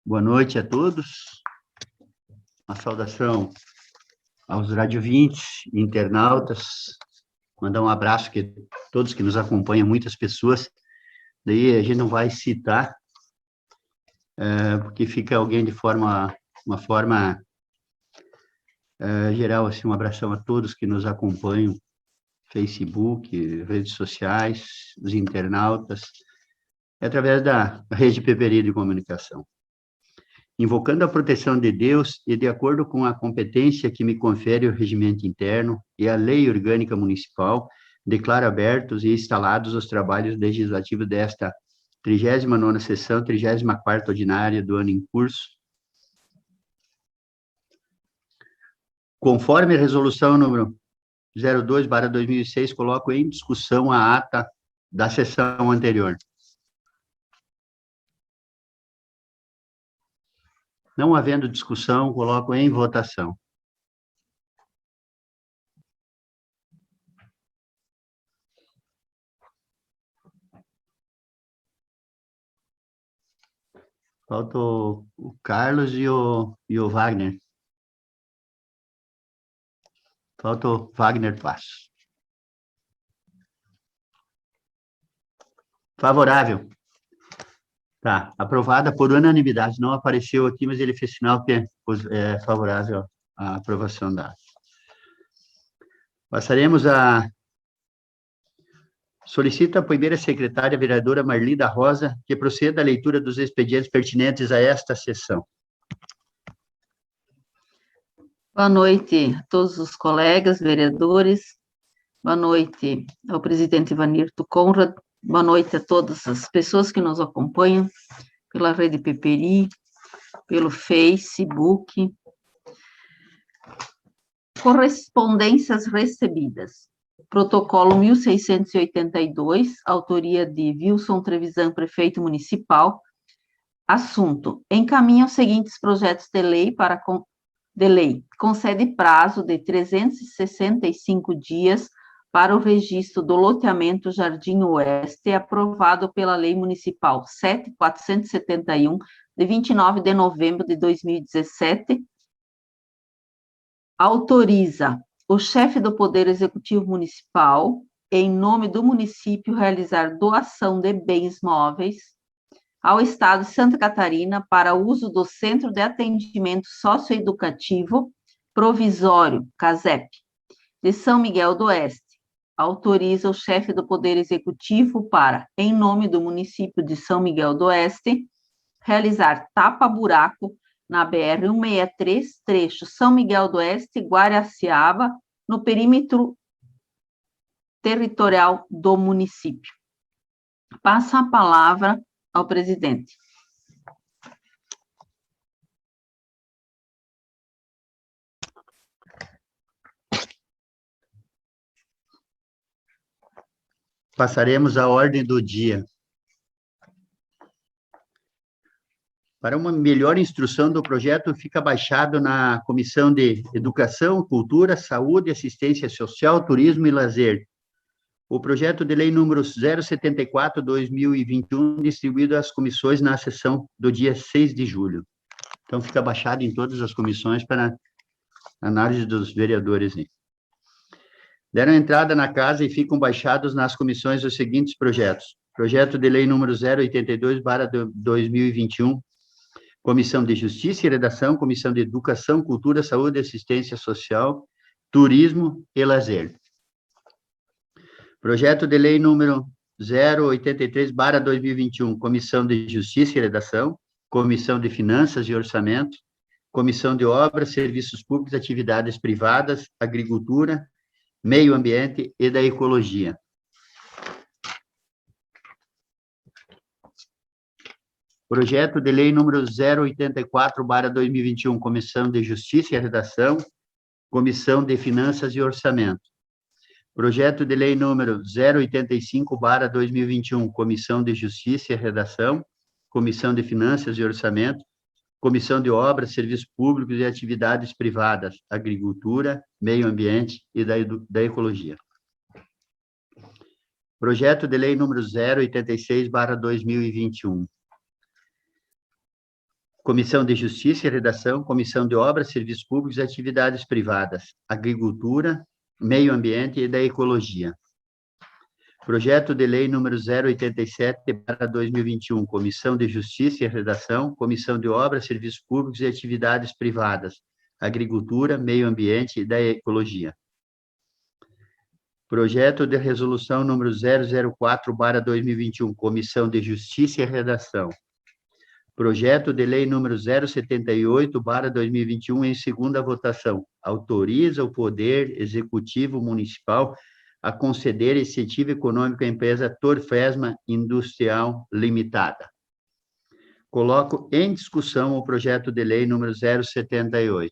Boa noite a todos. Uma saudação aos radiovintes, internautas. Mandar um abraço a todos que nos acompanham, muitas pessoas. Daí a gente não vai citar, porque fica alguém de uma forma geral, assim, um abração a todos que nos acompanham, Facebook, redes sociais, os internautas, através da Rede Peperi de Comunicação. Invocando a proteção de Deus e de acordo com a competência que me confere o regimento interno e a lei orgânica municipal, declaro abertos e instalados os trabalhos legislativos desta 39ª sessão, 34ª ordinária do ano em curso. Conforme a resolução número 02/2006, coloco em discussão a ata da sessão anterior. Não havendo discussão, coloco em votação. Falta o Carlos e o Wagner. Falta o Wagner Passo. Favorável. Tá, aprovada por unanimidade. Não apareceu aqui, mas ele fez sinal que é favorável à aprovação da ata. Passaremos a... Solicito a primeira secretária, a vereadora Marli da Rosa, que proceda à leitura dos expedientes pertinentes a esta sessão. Boa noite a todos os colegas, vereadores. Boa noite ao presidente Ivanirto Conrad. Boa noite a todas as pessoas que nos acompanham pela Rede Peperi, pelo Facebook. Correspondências recebidas. Protocolo 1682, autoria de Wilson Trevisan, prefeito municipal. Assunto: encaminha os seguintes projetos de lei concede prazo de 365 dias para o registro do loteamento Jardim Oeste, aprovado pela Lei Municipal 7.471, de 29 de novembro de 2017, autoriza o chefe do Poder Executivo Municipal, em nome do município, realizar doação de bens móveis ao Estado de Santa Catarina para uso do Centro de Atendimento Socioeducativo Provisório, CASEP, de São Miguel do Oeste. Autoriza o chefe do Poder Executivo para, em nome do município de São Miguel do Oeste, realizar tapa-buraco na BR-163, trecho São Miguel do Oeste, Guaraciaba, no perímetro territorial do município. Passa a palavra ao presidente. Passaremos à ordem do dia. Para uma melhor instrução do projeto, fica baixado na Comissão de Educação, Cultura, Saúde, Assistência Social, Turismo e Lazer. O projeto de lei número 074/2021, distribuído às comissões na sessão do dia 6 de julho. Então, fica baixado em todas as comissões para análise dos vereadores. Deram entrada na casa e ficam baixados nas comissões os seguintes projetos. Projeto de lei número 082/2021, Comissão de Justiça e Redação, Comissão de Educação, Cultura, Saúde, Assistência Social, Turismo e Lazer. Projeto de lei número 083/2021, Comissão de Justiça e Redação, Comissão de Finanças e Orçamento, Comissão de Obras, Serviços Públicos, Atividades Privadas, Agricultura, Meio Ambiente e da Ecologia. Projeto de lei número 084/2021, Comissão de Justiça e Redação, Comissão de Finanças e Orçamento. Projeto de lei número 085/2021, Comissão de Justiça e Redação, Comissão de Finanças e Orçamento, Comissão de Obras, Serviços Públicos e Atividades Privadas, Agricultura, Meio Ambiente e da Ecologia. Projeto de lei número 086/2021. Comissão de Justiça e Redação, Comissão de Obras, Serviços Públicos e Atividades Privadas, Agricultura, Meio Ambiente e da Ecologia. Projeto de Lei número 087/2021, Comissão de Justiça e Redação, Comissão de Obras, Serviços Públicos e Atividades Privadas, Agricultura, Meio Ambiente e da Ecologia. Projeto de Resolução número 004/2021, Comissão de Justiça e Redação. Projeto de Lei número 078/2021, em segunda votação. Autoriza o Poder Executivo Municipal a conceder incentivo econômico à empresa Torfesma Industrial Limitada. Coloco em discussão o projeto de lei número 078.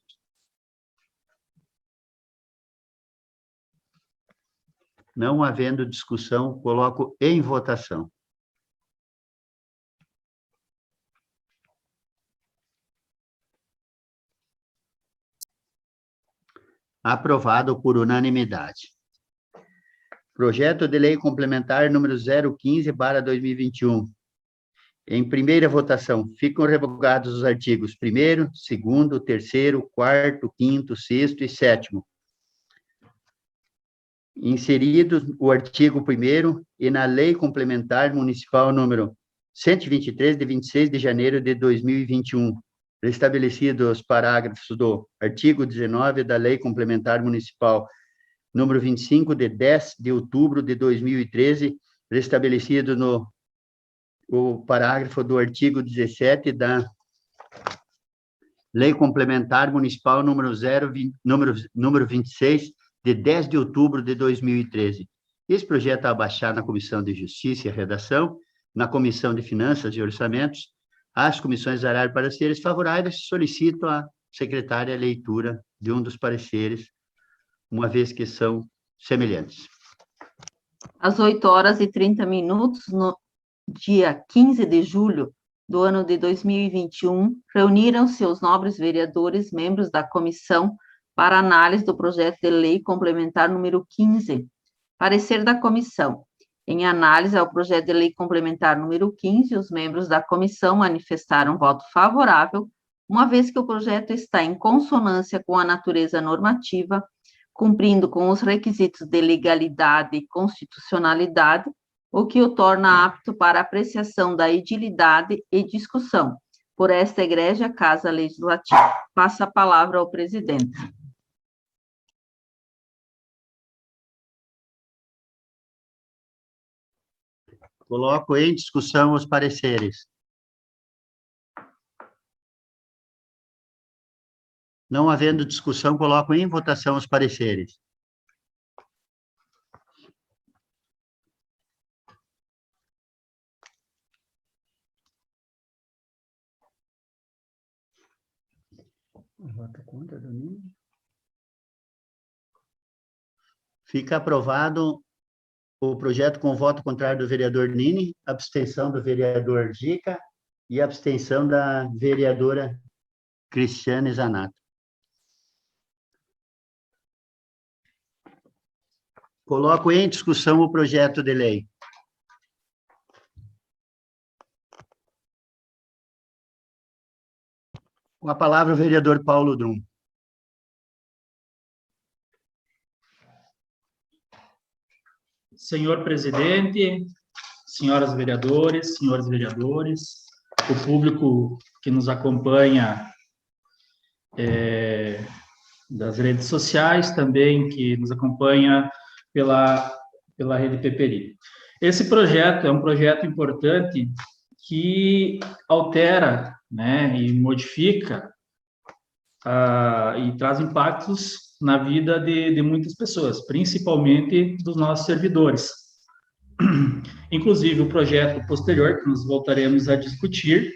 Não havendo discussão, coloco em votação. Aprovado por unanimidade. Projeto de Lei Complementar número 015/2021. Em primeira votação, ficam revogados os artigos 1º, 2º, 3º, 4º, 5º, 6º e 7º. Inserido o artigo 1º e na Lei Complementar Municipal número 123, de 26 de janeiro de 2021, restabelecidos os parágrafos do artigo 19 da Lei Complementar Municipal número 25, de 10 de outubro de 2013, restabelecido o parágrafo do artigo 17 da Lei Complementar Municipal número 26, de 10 de outubro de 2013. Esse projeto é abaixado na Comissão de Justiça e Redação, na Comissão de Finanças e Orçamentos. As comissões darão pareceres favoráveis. Solicito à secretária a leitura de um dos pareceres, uma vez que são semelhantes. Às 8h30, no dia 15 de julho do ano de 2021, reuniram-se os nobres vereadores, membros da comissão, para análise do projeto de lei complementar número 15. Parecer da comissão. Em análise ao projeto de lei complementar número 15, os membros da comissão manifestaram voto favorável, uma vez que o projeto está em consonância com a natureza normativa, cumprindo com os requisitos de legalidade e constitucionalidade, o que o torna apto para apreciação da edilidade e discussão por esta egrégia Casa Legislativa. Passo a palavra ao presidente. Coloco em discussão os pareceres. Não havendo discussão, coloco em votação os pareceres. Vota contra, Danilo. Fica aprovado o projeto com voto contrário do vereador Nini, abstenção do vereador Gica e abstenção da vereadora Cristiane Zanato. Coloco em discussão o projeto de lei. Com a palavra o vereador Paulo Drum. Senhor presidente, senhoras vereadores, senhores vereadores, o público que nos acompanha das redes sociais, também que nos acompanha pela Rede Peperi. Esse projeto é um projeto importante que altera, né, e modifica e traz impactos na vida de muitas pessoas, principalmente dos nossos servidores. Inclusive, o projeto posterior, que nós voltaremos a discutir,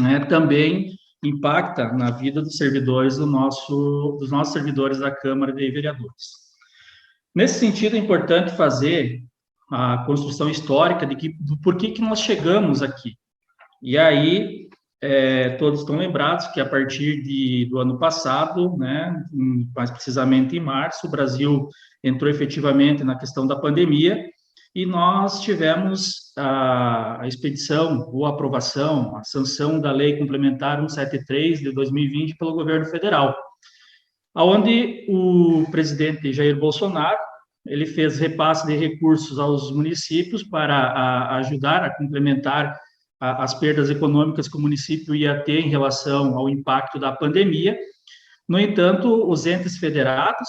né, também impacta na vida dos servidores dos nossos servidores da Câmara de Vereadores. Nesse sentido, é importante fazer a construção histórica do porquê que nós chegamos aqui. E aí, todos estão lembrados que a partir do ano passado, né, mais precisamente em março, o Brasil entrou efetivamente na questão da pandemia, e nós tivemos a expedição ou aprovação, a sanção da Lei Complementar 173 de 2020 pelo governo federal, onde o presidente Jair Bolsonaro ele fez repasse de recursos aos municípios para ajudar a complementar as perdas econômicas que o município ia ter em relação ao impacto da pandemia. No entanto, os entes federados,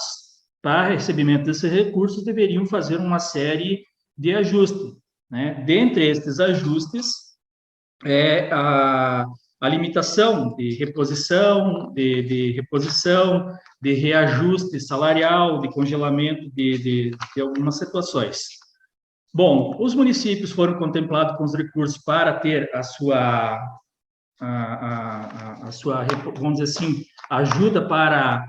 para recebimento desses recursos, deveriam fazer uma série de ajustes, né? Dentre estes ajustes, a limitação de reposição, de reajuste salarial, de congelamento de algumas situações. Bom, os municípios foram contemplados com os recursos para ter a sua, vamos dizer assim, ajuda para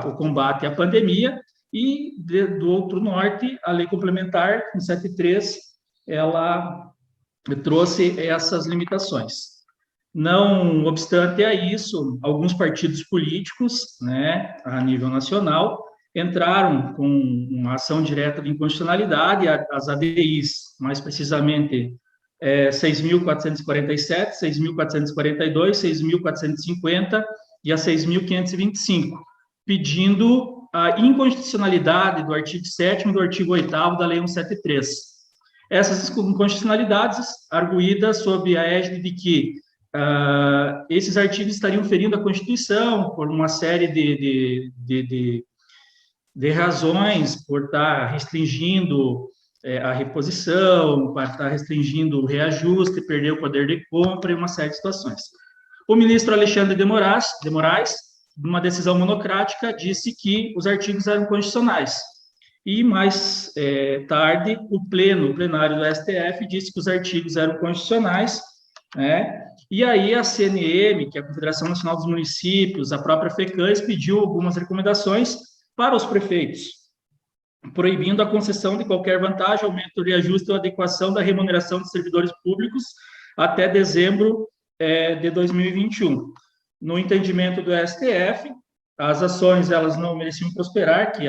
o combate à pandemia, e do outro norte, a Lei Complementar 173, ela trouxe essas limitações. Não obstante a isso, alguns partidos políticos, né, a nível nacional, entraram com uma ação direta de inconstitucionalidade, as ADIs, mais precisamente 6.447, 6.442, 6.450 e a 6.525, pedindo a inconstitucionalidade do artigo 7º e do artigo 8º da Lei 173. Essas inconstitucionalidades, arguídas sob a égide de que esses artigos estariam ferindo a Constituição por uma série de razões, por estar restringindo a reposição, para estar restringindo o reajuste, perder o poder de compra e uma série de situações. O ministro Alexandre de Moraes, numa decisão monocrática, disse que os artigos eram constitucionais. E mais tarde, o plenário do STF disse que os artigos eram constitucionais, né? E aí a CNM, que é a Confederação Nacional dos Municípios, a própria FECANS, pediu algumas recomendações para os prefeitos, proibindo a concessão de qualquer vantagem, aumento, reajuste ou adequação da remuneração de servidores públicos até dezembro de 2021. No entendimento do STF, as ações elas não mereciam prosperar, que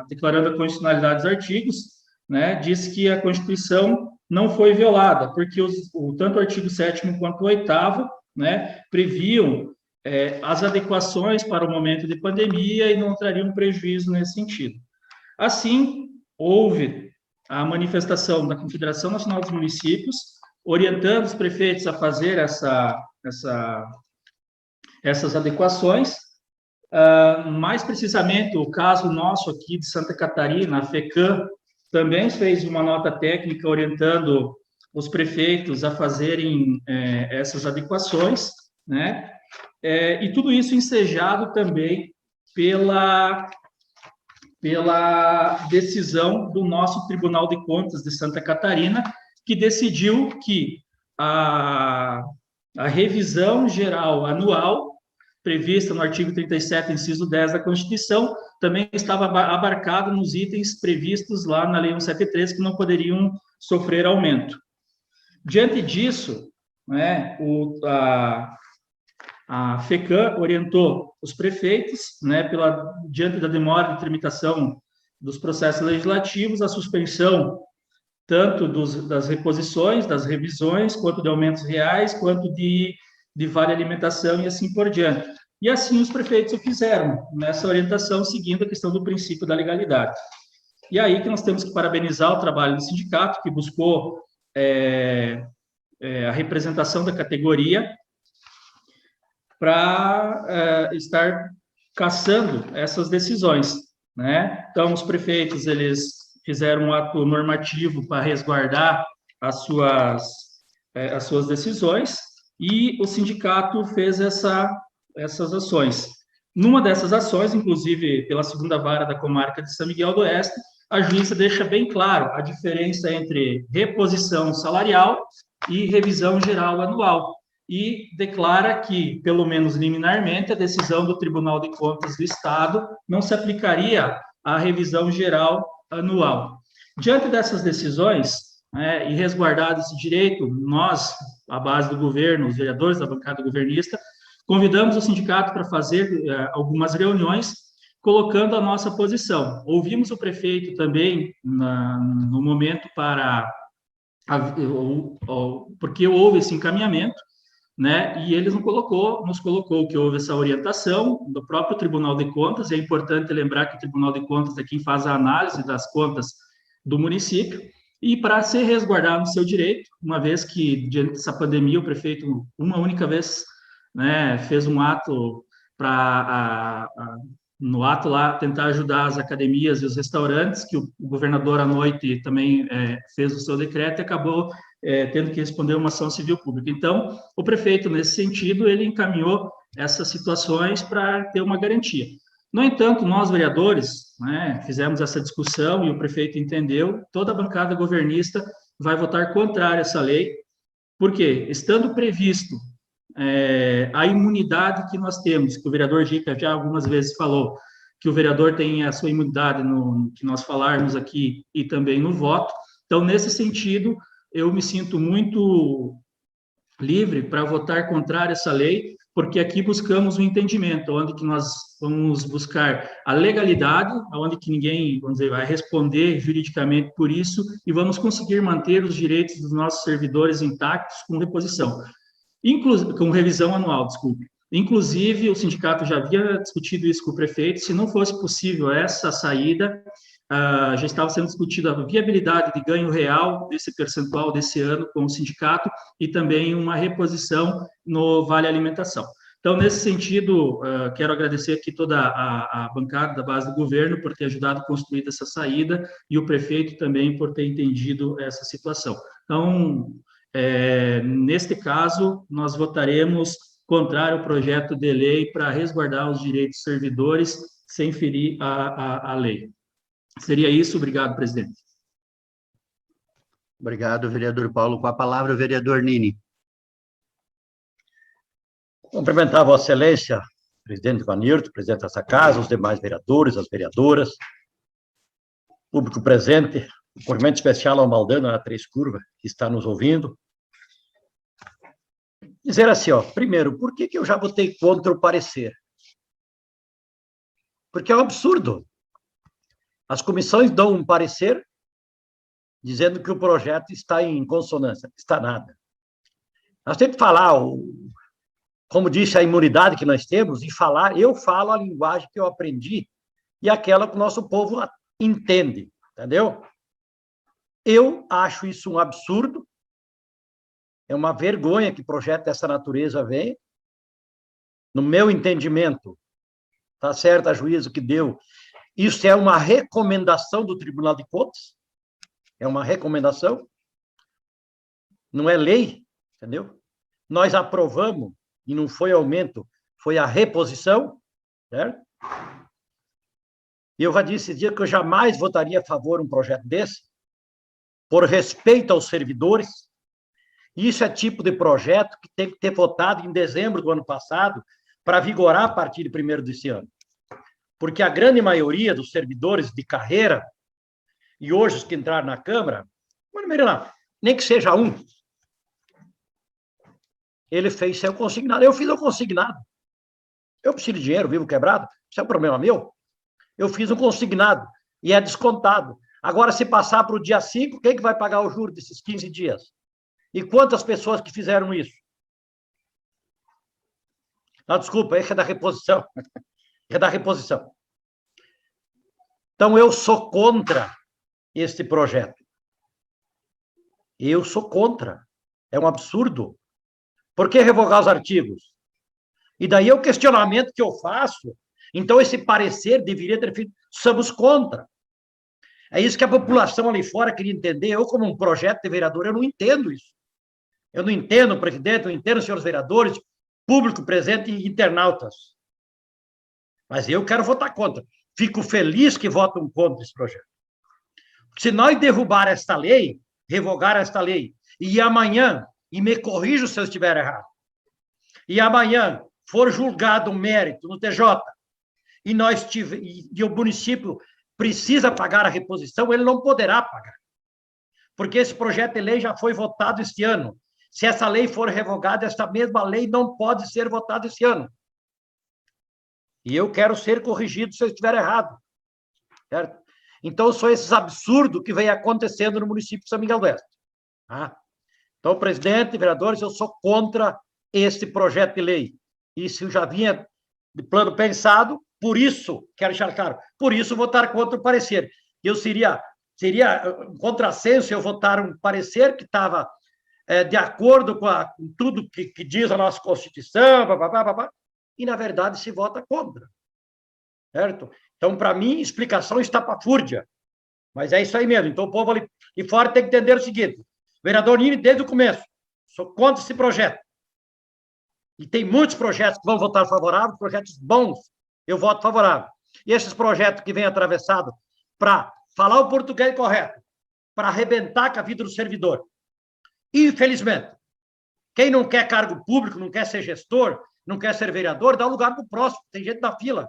declarando a constitucionalidade dos artigos, né, diz que a Constituição não foi violada, porque tanto o artigo 7º quanto o 8º, né, previam as adequações para o momento de pandemia e não trariam prejuízo nesse sentido. Assim, houve a manifestação da Confederação Nacional dos Municípios, orientando os prefeitos a fazer essas adequações. Mais precisamente, o caso nosso aqui de Santa Catarina, a FECAM, também fez uma nota técnica orientando os prefeitos a fazerem essas adequações, né? E tudo isso ensejado também pela decisão do nosso Tribunal de Contas de Santa Catarina, que decidiu que a revisão geral anual, prevista no artigo 37, inciso 10 da Constituição, também estava abarcado nos itens previstos lá na Lei 173, que não poderiam sofrer aumento. Diante disso, né, a FECAM orientou os prefeitos, né, diante da demora de tramitação dos processos legislativos, a suspensão tanto das reposições, das revisões, quanto de aumentos reais, quanto de vale alimentação e assim por diante. E assim os prefeitos o fizeram, nessa orientação, seguindo a questão do princípio da legalidade. E aí que nós temos que parabenizar o trabalho do sindicato, que buscou a representação da categoria para estar cassando essas decisões, né? Então, os prefeitos, eles fizeram um ato normativo para resguardar as suas decisões, e o sindicato fez essas ações. Numa dessas ações, inclusive pela segunda vara da comarca de São Miguel do Oeste, a juíza deixa bem claro a diferença entre reposição salarial e revisão geral anual, e declara que, pelo menos liminarmente, a decisão do Tribunal de Contas do Estado não se aplicaria à revisão geral anual. Diante dessas decisões, e resguardado esse direito, nós, a base do governo, os vereadores da bancada governista, convidamos o sindicato para fazer algumas reuniões colocando a nossa posição. Ouvimos o prefeito também no momento porque houve esse encaminhamento, né? E ele nos colocou que houve essa orientação do próprio Tribunal de Contas. É importante lembrar que o Tribunal de Contas é quem faz a análise das contas do município, e para se resguardar no seu direito, uma vez que, diante dessa pandemia, o prefeito, uma única vez, né, fez um ato no ato lá, tentar ajudar as academias e os restaurantes, que o governador, à noite, também fez o seu decreto e acabou tendo que responder uma ação civil pública. Então, o prefeito, nesse sentido, ele encaminhou essas situações para ter uma garantia. No entanto, nós, vereadores, né, fizemos essa discussão e o prefeito entendeu, toda a bancada governista vai votar contrário a essa lei, porque, estando previsto a imunidade que nós temos, que o vereador Gica já algumas vezes falou, que o vereador tem a sua imunidade no que nós falarmos aqui e também no voto. Então, nesse sentido, eu me sinto muito livre para votar contrário a essa lei, porque aqui buscamos um entendimento, onde que nós vamos buscar a legalidade, onde que ninguém, vamos dizer, vai responder juridicamente por isso, e vamos conseguir manter os direitos dos nossos servidores intactos com reposição. Com revisão anual, desculpe. Inclusive, o sindicato já havia discutido isso com o prefeito, se não fosse possível essa saída, já estava sendo discutida a viabilidade de ganho real desse percentual desse ano com o sindicato e também uma reposição no Vale Alimentação. Então, nesse sentido, quero agradecer aqui toda a bancada da base do governo por ter ajudado a construir essa saída e o prefeito também por ter entendido essa situação. Então, neste caso, nós votaremos contrário ao projeto de lei para resguardar os direitos dos servidores sem ferir a lei. Seria isso. Obrigado, presidente. Obrigado, vereador Paulo. Com a palavra, o vereador Nini. Cumprimentar a Vossa Excelência, presidente Vanirto, presidente dessa casa, os demais vereadores, as vereadoras, público presente, um cumprimento especial ao Maldana na Três Curvas, que está nos ouvindo. Dizer assim, primeiro, por que eu já votei contra o parecer? Porque é um absurdo. As comissões dão um parecer dizendo que o projeto está em consonância. Está nada. Nós temos que falar, como disse, a imunidade que nós temos, e falar, eu falo a linguagem que eu aprendi e aquela que o nosso povo entende, entendeu? Eu acho isso um absurdo, é uma vergonha que projeto dessa natureza venha. No meu entendimento, está certo a juízo que deu, isso é uma recomendação do Tribunal de Contas, é uma recomendação, não é lei, entendeu? Nós aprovamos, e não foi aumento, foi a reposição, certo? E eu já disse esse dia que eu jamais votaria a favor de um projeto desse, por respeito aos servidores. Isso é tipo de projeto que tem que ter votado em dezembro do ano passado, para vigorar a partir de 1º desse ano. Porque a grande maioria dos servidores de carreira, e hoje os que entraram na Câmara, nem que seja um, ele fez seu consignado. Eu fiz o consignado. Eu preciso de dinheiro, vivo quebrado, isso é um problema meu. Eu fiz um consignado e é descontado. Agora, se passar para o dia 5, quem que vai pagar o juro desses 15 dias? E quantas pessoas que fizeram isso? Não, desculpa, esse é da reposição. É da reposição. Então, eu sou contra este projeto. Eu sou contra. É um absurdo. Por que revogar os artigos? E daí é o questionamento que eu faço. Então, esse parecer deveria ter feito. Somos contra. É isso que a população ali fora queria entender. Eu, como um projeto de vereador, eu não entendo isso. Eu não entendo, presidente, eu não entendo, senhores vereadores, público presente e internautas. Mas eu quero votar contra. Fico feliz que votam contra esse projeto. Se nós derrubar esta lei, revogar esta lei, e amanhã, e me corrijo se eu estiver errado, e amanhã for julgado um mérito no TJ, e o município precisa pagar a reposição, ele não poderá pagar. Porque esse projeto de lei já foi votado este ano. Se essa lei for revogada, esta mesma lei não pode ser votada esse ano. E eu quero ser corrigido se eu estiver errado. Certo? Então, são esses absurdos que vem acontecendo no município de São Miguel do Oeste. Tá? Então, presidente, vereadores, eu sou contra esse projeto de lei. Isso já vinha de plano pensado, por isso, quero deixar claro, por isso votar contra o parecer. Eu seria um contrassenso eu votar um parecer que estava de acordo com tudo que diz a nossa Constituição, e, na verdade, se vota contra. Certo? Então, para mim, explicação estapafúrdia. Mas é isso aí mesmo. Então, o povo ali de fora tem que entender o seguinte: vereador Nini, desde o começo, sou contra esse projeto. E tem muitos projetos que vão votar favorável, projetos bons, eu voto favorável. E esses projetos que vêm atravessados para falar o português correto, para arrebentar com a vida do servidor. Infelizmente, quem não quer cargo público, não quer ser gestor, não quer ser vereador, dá lugar para o próximo, tem gente na fila.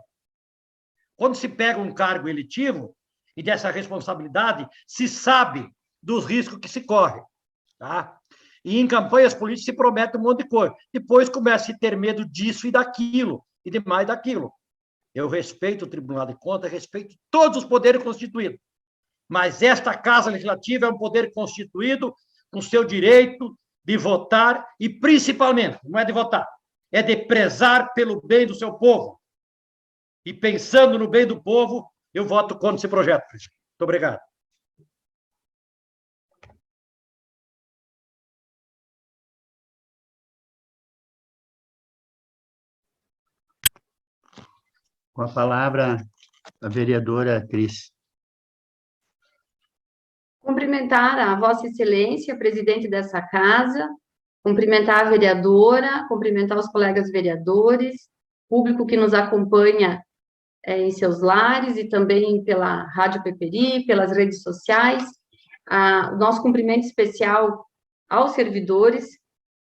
Quando se pega um cargo eletivo, e dessa responsabilidade, se sabe dos riscos que se corre. Tá? E em campanhas políticas se promete um monte de coisa. Depois começa a ter medo disso e daquilo, e de mais daquilo. Eu respeito o Tribunal de Contas, respeito todos os poderes constituídos. Mas esta Casa Legislativa é um poder constituído com seu direito de votar e, principalmente, não é de votar, é de prezar pelo bem do seu povo. E pensando no bem do povo, eu voto contra esse projeto. Muito obrigado. Com a palavra, a vereadora Cris. Cumprimentar a Vossa Excelência, presidente dessa casa, cumprimentar a vereadora, cumprimentar os colegas vereadores, público que nos acompanha em seus lares e também pela Rádio Peperi, pelas redes sociais. O nosso cumprimento especial aos servidores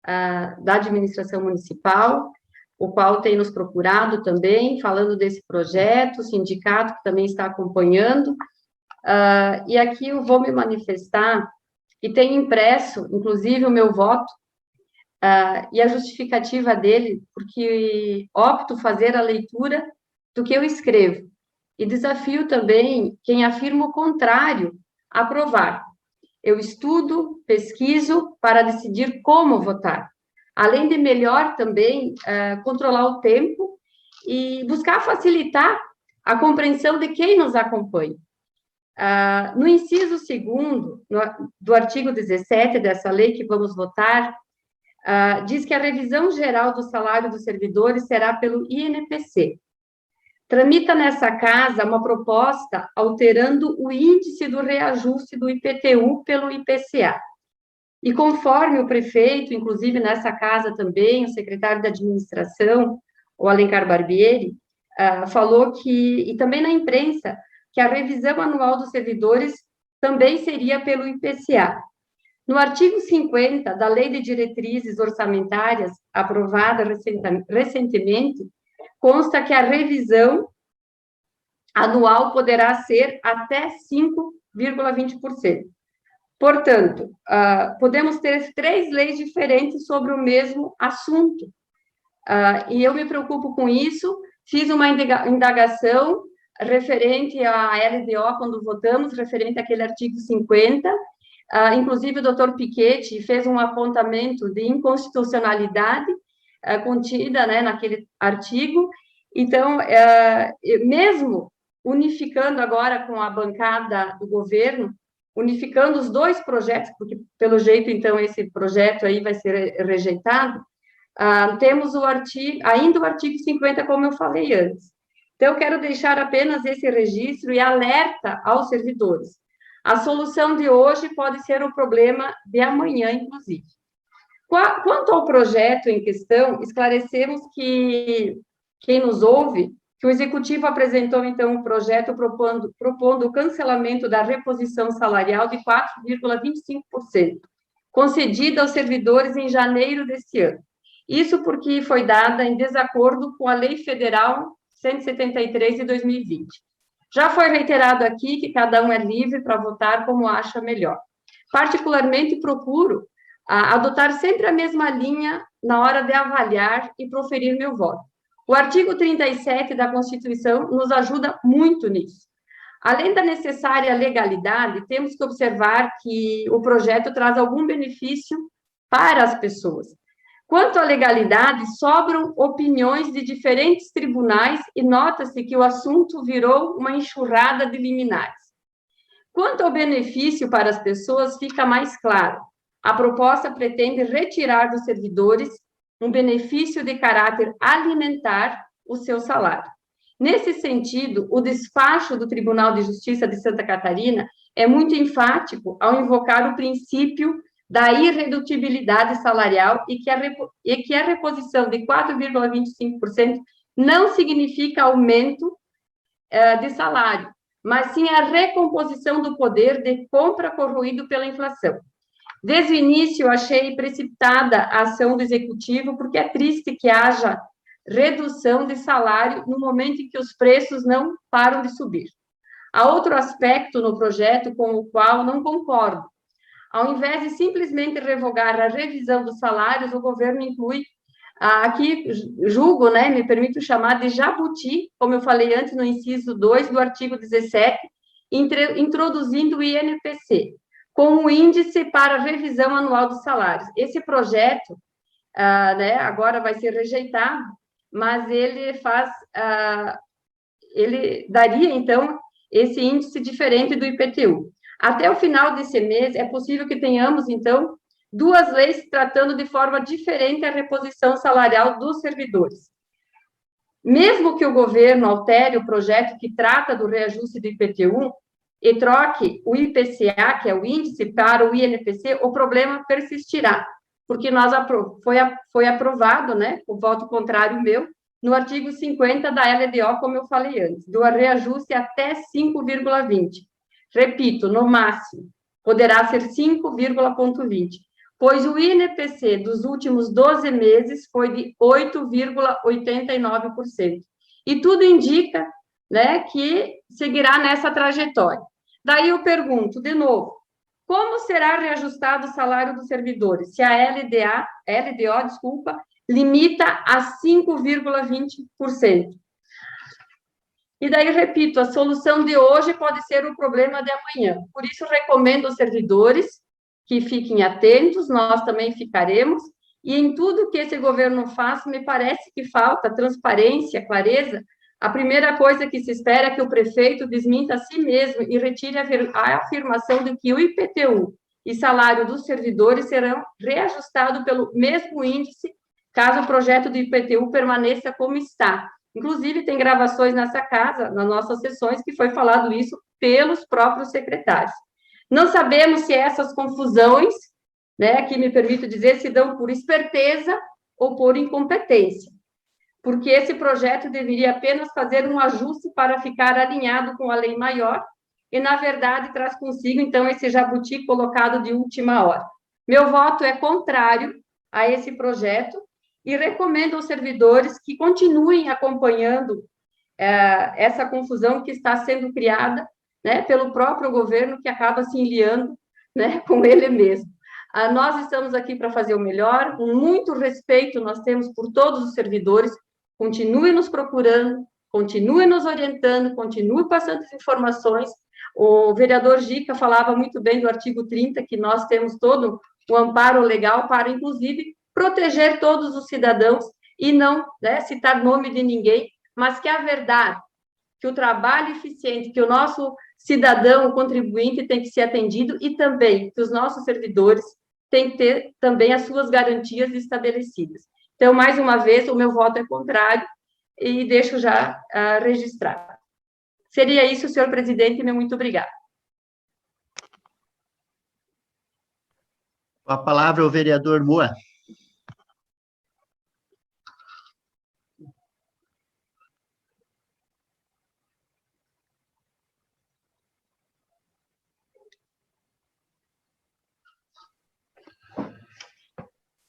da administração municipal, o qual tem nos procurado também, falando desse projeto, o sindicato que também está acompanhando. E aqui eu vou me manifestar, e tenho impresso, inclusive, o meu voto, e a justificativa dele, porque opto fazer a leitura do que eu escrevo. E desafio também quem afirma o contrário a aprovar. Eu estudo, pesquiso para decidir como votar. Além de melhor também controlar o tempo e buscar facilitar a compreensão de quem nos acompanha. No inciso 2º do artigo 17 dessa lei que vamos votar, diz que a revisão geral do salário dos servidores será pelo INPC. Tramita nessa casa uma proposta alterando o índice do reajuste do IPTU pelo IPCA. E conforme o prefeito, inclusive nessa casa também, o secretário de administração, o Alencar Barbieri, falou que, e também na imprensa, que a revisão anual dos servidores também seria pelo IPCA. No artigo 50 da Lei de Diretrizes Orçamentárias, aprovada recentemente, consta que a revisão anual poderá ser até 5,20%. Portanto, podemos ter 3 leis diferentes sobre o mesmo assunto. E eu me preocupo com isso, fiz uma indagação referente à LDO, quando votamos, referente àquele artigo 50, inclusive o doutor Piquete fez um apontamento de inconstitucionalidade contida, né, naquele artigo. Então, mesmo unificando agora com a bancada do governo, unificando os 2 projetos, porque, pelo jeito, então, esse projeto aí vai ser rejeitado, temos ainda o artigo 50, como eu falei antes. Então, eu quero deixar apenas esse registro e alerta aos servidores. A solução de hoje pode ser o problema de amanhã, inclusive. Quanto ao projeto em questão, esclarecemos que quem nos ouve, que o Executivo apresentou, então, um projeto propondo o cancelamento da reposição salarial de 4,25%, concedida aos servidores em janeiro deste ano. Isso porque foi dada em desacordo com a Lei Federal 173 de 2020. Já foi reiterado aqui que cada um é livre para votar como acha melhor. Particularmente, procuro adotar sempre a mesma linha na hora de avaliar e proferir meu voto. O artigo 37 da Constituição nos ajuda muito nisso. Além da necessária legalidade, temos que observar que o projeto traz algum benefício para as pessoas. Quanto à legalidade, sobram opiniões de diferentes tribunais e nota-se que o assunto virou uma enxurrada de liminares. Quanto ao benefício para as pessoas, fica mais claro. A proposta pretende retirar dos servidores um benefício de caráter alimentar, o seu salário. Nesse sentido, o despacho do Tribunal de Justiça de Santa Catarina é muito enfático ao invocar o princípio da irredutibilidade salarial e que a reposição de 4,25% não significa aumento de salário, mas sim a recomposição do poder de compra corroído pela inflação. Desde o início, eu achei precipitada a ação do Executivo, porque é triste que haja redução de salário no momento em que os preços não param de subir. Há outro aspecto no projeto com o qual não concordo. Ao invés de simplesmente revogar a revisão dos salários, o governo inclui, aqui julgo, me permito chamar de jabuti, como eu falei antes no inciso 2 do artigo 17, introduzindo o INPC, com um índice para revisão anual dos salários. Esse projeto, agora vai ser rejeitado, mas ele daria, então, esse índice diferente do IPTU. Até o final desse mês, é possível que tenhamos, então, 2 leis tratando de forma diferente a reposição salarial dos servidores. Mesmo que o governo altere o projeto que trata do reajuste do IPTU e troque o IPCA, que é o índice, para o INPC, o problema persistirá, porque foi aprovado, com voto contrário meu, no artigo 50 da LDO, como eu falei antes, do reajuste até 5,20. Repito, no máximo, poderá ser 5,20, pois o INPC dos últimos 12 meses foi de 8,89%. E tudo indica, que seguirá nessa trajetória. Daí eu pergunto, de novo, como será reajustado o salário dos servidores, se a LDO, limita a 5,20%? E daí, repito, a solução de hoje pode ser o problema de amanhã. Por isso, recomendo aos servidores que fiquem atentos, nós também ficaremos, e em tudo que esse governo faz, me parece que falta transparência, clareza. A primeira coisa que se espera é que o prefeito desminta a si mesmo e retire a afirmação de que o IPTU e salário dos servidores serão reajustados pelo mesmo índice, caso o projeto do IPTU permaneça como está. Inclusive, tem gravações nessa casa, nas nossas sessões, que foi falado isso pelos próprios secretários. Não sabemos se essas confusões, que me permito dizer, se dão por esperteza ou por incompetência, porque esse projeto deveria apenas fazer um ajuste para ficar alinhado com a lei maior e, na verdade, traz consigo, então, esse jabuti colocado de última hora. Meu voto é contrário a esse projeto, e recomendo aos servidores que continuem acompanhando essa confusão que está sendo criada, pelo próprio governo, que acaba se enliando, com ele mesmo. Nós estamos aqui para fazer o melhor, com muito respeito nós temos por todos os servidores, continue nos procurando, continue nos orientando, continue passando as informações. O vereador Gica falava muito bem do artigo 30, que nós temos todo o amparo legal para, inclusive, proteger todos os cidadãos e não citar nome de ninguém, mas que a verdade, que o trabalho eficiente, que o nosso cidadão, o contribuinte, tem que ser atendido e também que os nossos servidores têm que ter também as suas garantias estabelecidas. Então, mais uma vez, o meu voto é contrário e deixo já registrado. Seria isso, senhor presidente, meu muito obrigada. A palavra é o vereador Moa.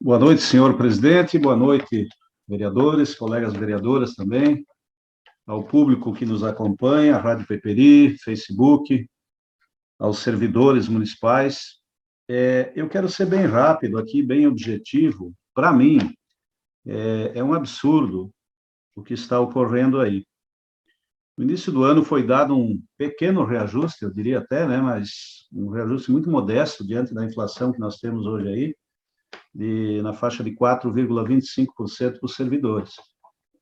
Boa noite, senhor presidente, boa noite, vereadores, colegas vereadoras também, ao público que nos acompanha, a Rádio Peperi, Facebook, aos servidores municipais. Eu quero ser bem rápido aqui, bem objetivo. Para mim, é um absurdo o que está ocorrendo aí. No início do ano foi dado um pequeno reajuste, eu diria até, né, mas um reajuste muito modesto diante da inflação que nós temos hoje aí, na faixa de 4,25% para os servidores.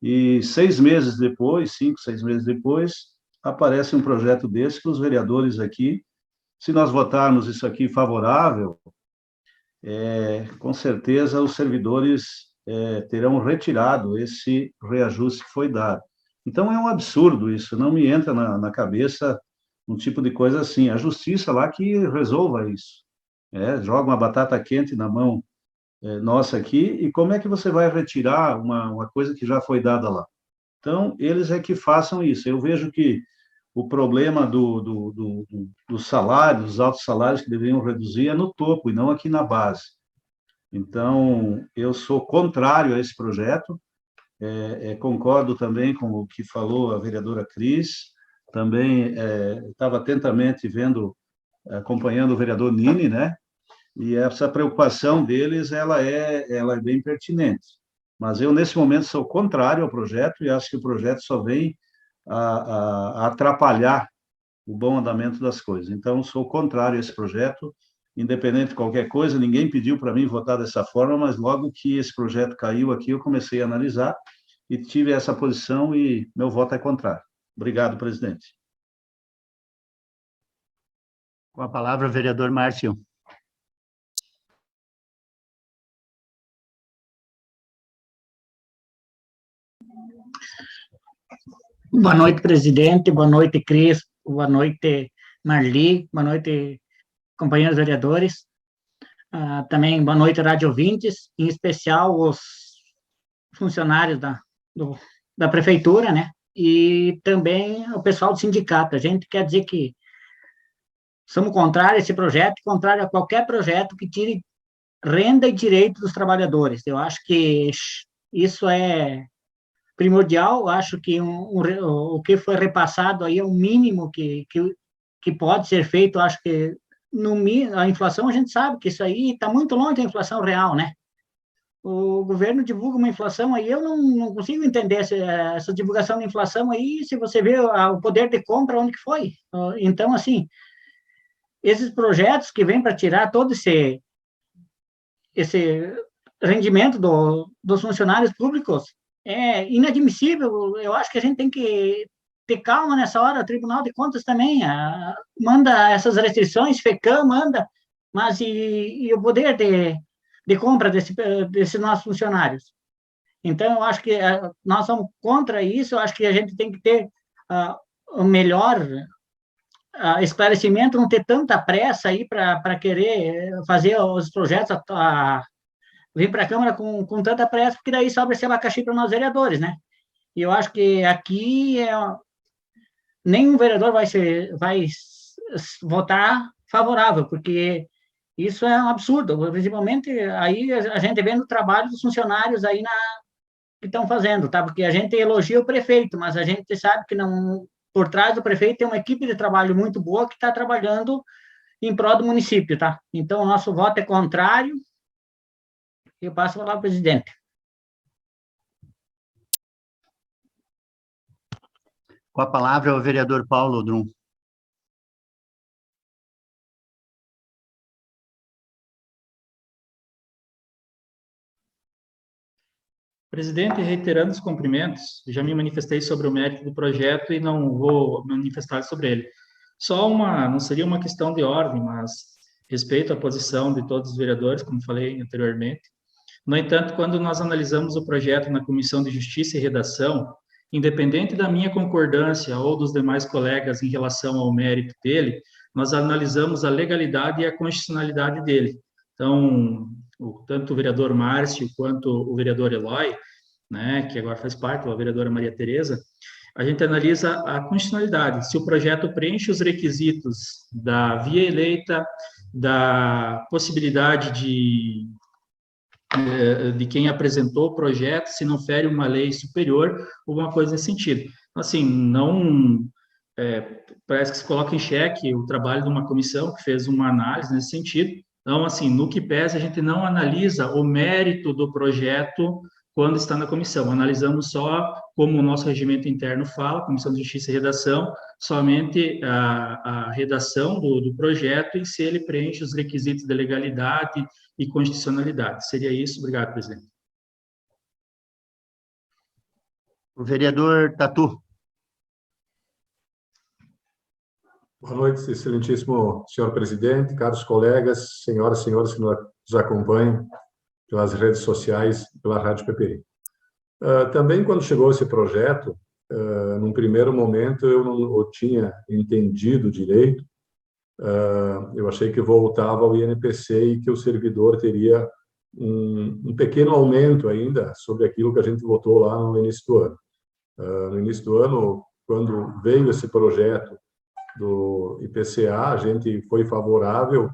E 6 meses depois, 5, 6 meses depois, aparece um projeto desse que os vereadores aqui, se nós votarmos isso aqui favorável, com certeza os servidores terão retirado esse reajuste que foi dado. Então, é um absurdo isso, não me entra na cabeça um tipo de coisa assim. A justiça lá que resolva isso. Joga uma batata quente na mão nossa aqui, e como é que você vai retirar uma coisa que já foi dada lá? Então, eles é que façam isso. Eu vejo que o problema do salário, dos altos salários que deveriam reduzir é no topo e não aqui na base. Então, eu sou contrário a esse projeto, concordo também com o que falou a vereadora Cris, também estava atentamente acompanhando o vereador Nini, né? E essa preocupação deles, ela é bem pertinente. Mas eu, nesse momento, sou contrário ao projeto e acho que o projeto só vem a atrapalhar o bom andamento das coisas. Então, sou contrário a esse projeto, independente de qualquer coisa, ninguém pediu para mim votar dessa forma, mas logo que esse projeto caiu aqui, eu comecei a analisar e tive essa posição e meu voto é contrário. Obrigado, presidente. Com a palavra, o vereador Márcio. Boa noite, presidente. Boa noite, Cris. Boa noite, Marli. Boa noite, companheiros vereadores. Também boa noite, rádio ouvintes, em especial os funcionários da prefeitura, né? E também o pessoal do sindicato. A gente quer dizer que somos contrários a esse projeto, contrário a qualquer projeto que tire renda e direito dos trabalhadores. Eu acho que isso é primordial. Acho que o que foi repassado aí é o mínimo que pode ser feito. Acho que a inflação, a gente sabe que isso aí está muito longe da inflação real, né? O governo divulga uma inflação aí, eu não consigo entender essa divulgação da inflação aí, se você vê o poder de compra, onde que foi. Então, assim, esses projetos que vêm para tirar todo esse rendimento dos funcionários públicos é inadmissível. Eu acho que a gente tem que ter calma nessa hora. O Tribunal de Contas também manda essas restrições, FECAM manda, mas e o poder de compra desses nossos funcionários? Então, eu acho que nós somos contra isso. Eu acho que a gente tem que ter o melhor esclarecimento, não ter tanta pressa aí para querer fazer os projetos, vir para a Câmara com tanta pressa, porque daí sobra esse abacaxi para nós vereadores, né? E eu acho que aqui nenhum vereador vai votar favorável, porque isso é um absurdo, principalmente aí a gente vendo o trabalho dos funcionários aí que estão fazendo, tá? Porque a gente elogia o prefeito, mas a gente sabe que não, por trás do prefeito tem uma equipe de trabalho muito boa que está trabalhando em prol do município, tá? Então, o nosso voto é contrário. Eu passo a palavra ao presidente. Com a palavra, o vereador Paulo Drum. Presidente, reiterando os cumprimentos, já me manifestei sobre o mérito do projeto e não vou manifestar sobre ele. Não seria uma questão de ordem, mas respeito à posição de todos os vereadores, como falei anteriormente. No entanto, quando nós analisamos o projeto na Comissão de Justiça e Redação, independente da minha concordância ou dos demais colegas em relação ao mérito dele, nós analisamos a legalidade e a constitucionalidade dele. Então, tanto o vereador Márcio quanto o vereador Eloy, né, que agora faz parte, ou a vereadora Maria Tereza, a gente analisa a constitucionalidade, se o projeto preenche os requisitos da via eleita, da possibilidade de quem apresentou o projeto, se não fere uma lei superior, alguma coisa nesse sentido. Assim, parece que se coloca em xeque o trabalho de uma comissão que fez uma análise nesse sentido. Então, assim, no que pese, a gente não analisa o mérito do projeto quando está na comissão. Analisamos só como o nosso regimento interno fala, Comissão de Justiça e Redação, somente a redação do projeto e se ele preenche os requisitos de legalidade e constitucionalidade. Seria isso. Obrigado, presidente. O vereador Tatu. Boa noite, excelentíssimo senhor presidente, caros colegas, senhoras e senhores que nos acompanham pelas redes sociais, pela Rádio Peperi. Também, quando chegou esse projeto, num primeiro momento, eu não tinha entendido direito, eu achei que voltava ao INPC e que o servidor teria um pequeno aumento ainda sobre aquilo que a gente votou lá no início do ano. No início do ano, quando veio esse projeto do IPCA, a gente foi favorável,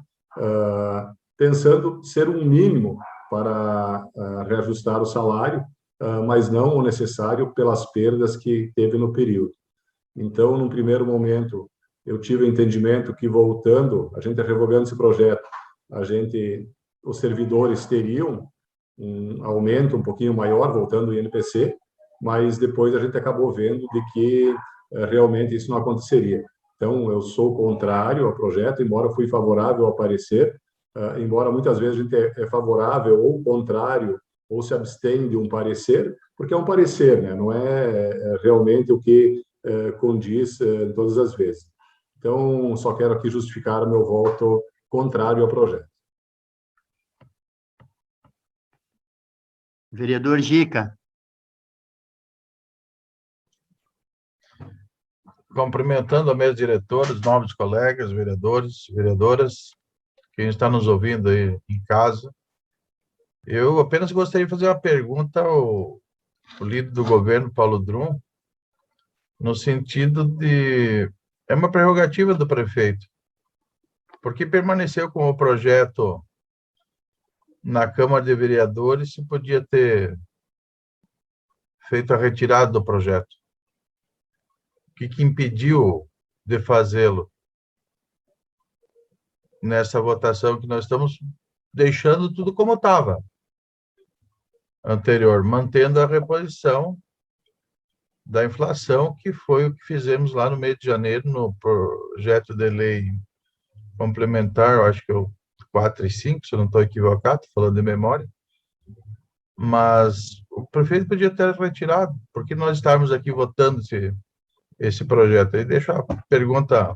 pensando ser um mínimo para reajustar o salário, mas não o necessário pelas perdas que teve no período. Então, num primeiro momento, eu tive o entendimento que, voltando, a gente revogando esse projeto, os servidores teriam um aumento um pouquinho maior, voltando ao INPC, mas depois a gente acabou vendo de que realmente isso não aconteceria. Então, eu sou contrário ao projeto, embora fui favorável ao parecer, embora muitas vezes a gente é favorável ou contrário, ou se abstém de um parecer, porque é um parecer, né? Não é realmente o que condiz todas as vezes. Então, só quero aqui justificar o meu voto contrário ao projeto. Vereador Gica. Cumprimentando a mesa diretora, os novos colegas, vereadores, vereadoras, quem está nos ouvindo aí em casa. Eu apenas gostaria de fazer uma pergunta ao líder do governo, Paulo Drum, no sentido de... É uma prerrogativa do prefeito, porque permaneceu com o projeto na Câmara de Vereadores, se podia ter feito a retirada do projeto. O que impediu de fazê-lo nessa votação que nós estamos deixando tudo como estava anterior, mantendo a reposição da inflação, que foi o que fizemos lá no mês de janeiro, no projeto de lei complementar, eu acho que é o 4 e 5, se eu não estou equivocado, falando de memória, mas o prefeito podia ter retirado, porque nós estávamos aqui votando esse projeto. Aí deixa a pergunta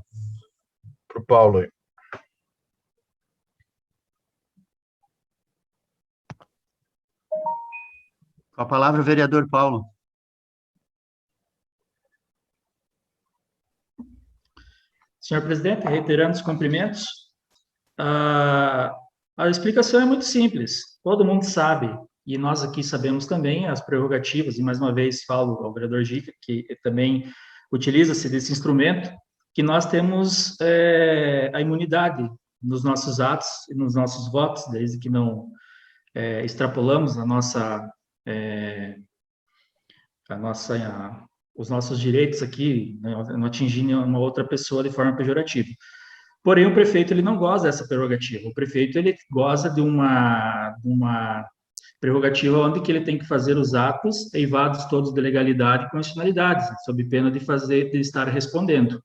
para o Paulo aí. Com a palavra, o vereador Paulo. Senhor presidente, reiterando os cumprimentos, a explicação é muito simples. Todo mundo sabe, e nós aqui sabemos também, as prerrogativas, e mais uma vez falo ao vereador Gica, que também utiliza-se desse instrumento, que nós temos a imunidade nos nossos atos e nos nossos votos, desde que não extrapolamos os nossos direitos aqui, né, não atingindo uma outra pessoa de forma pejorativa. Porém, o prefeito ele não goza dessa prerrogativa. O prefeito ele goza de uma prerrogativa onde que ele tem que fazer os atos eivados todos de legalidade e constitucionalidade, sob pena de estar respondendo.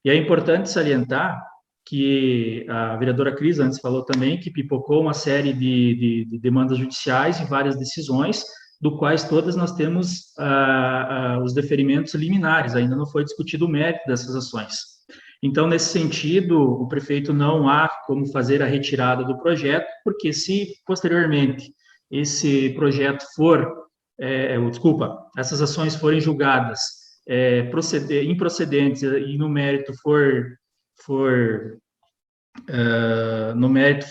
E é importante salientar que a vereadora Cris antes falou também que pipocou uma série de demandas judiciais e várias decisões, do quais todas nós temos os deferimentos liminares, ainda não foi discutido o mérito dessas ações. Então, nesse sentido, o prefeito não há como fazer a retirada do projeto, porque se posteriormente esse projeto essas ações forem julgadas improcedentes e no mérito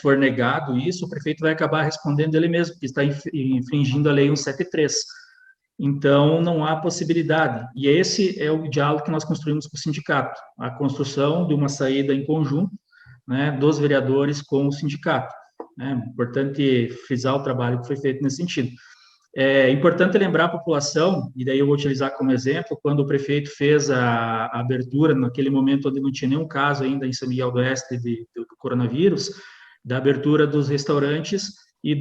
for negado isso, o prefeito vai acabar respondendo ele mesmo, que está infringindo a Lei 173. Então, não há possibilidade. E esse é o diálogo que nós construímos com o sindicato, a construção de uma saída em conjunto, né, dos vereadores com o sindicato. É importante frisar o trabalho que foi feito nesse sentido. É importante lembrar a população, e daí eu vou utilizar como exemplo, quando o prefeito fez a abertura, naquele momento onde não tinha nenhum caso ainda em São Miguel do Oeste do coronavírus, da abertura dos restaurantes e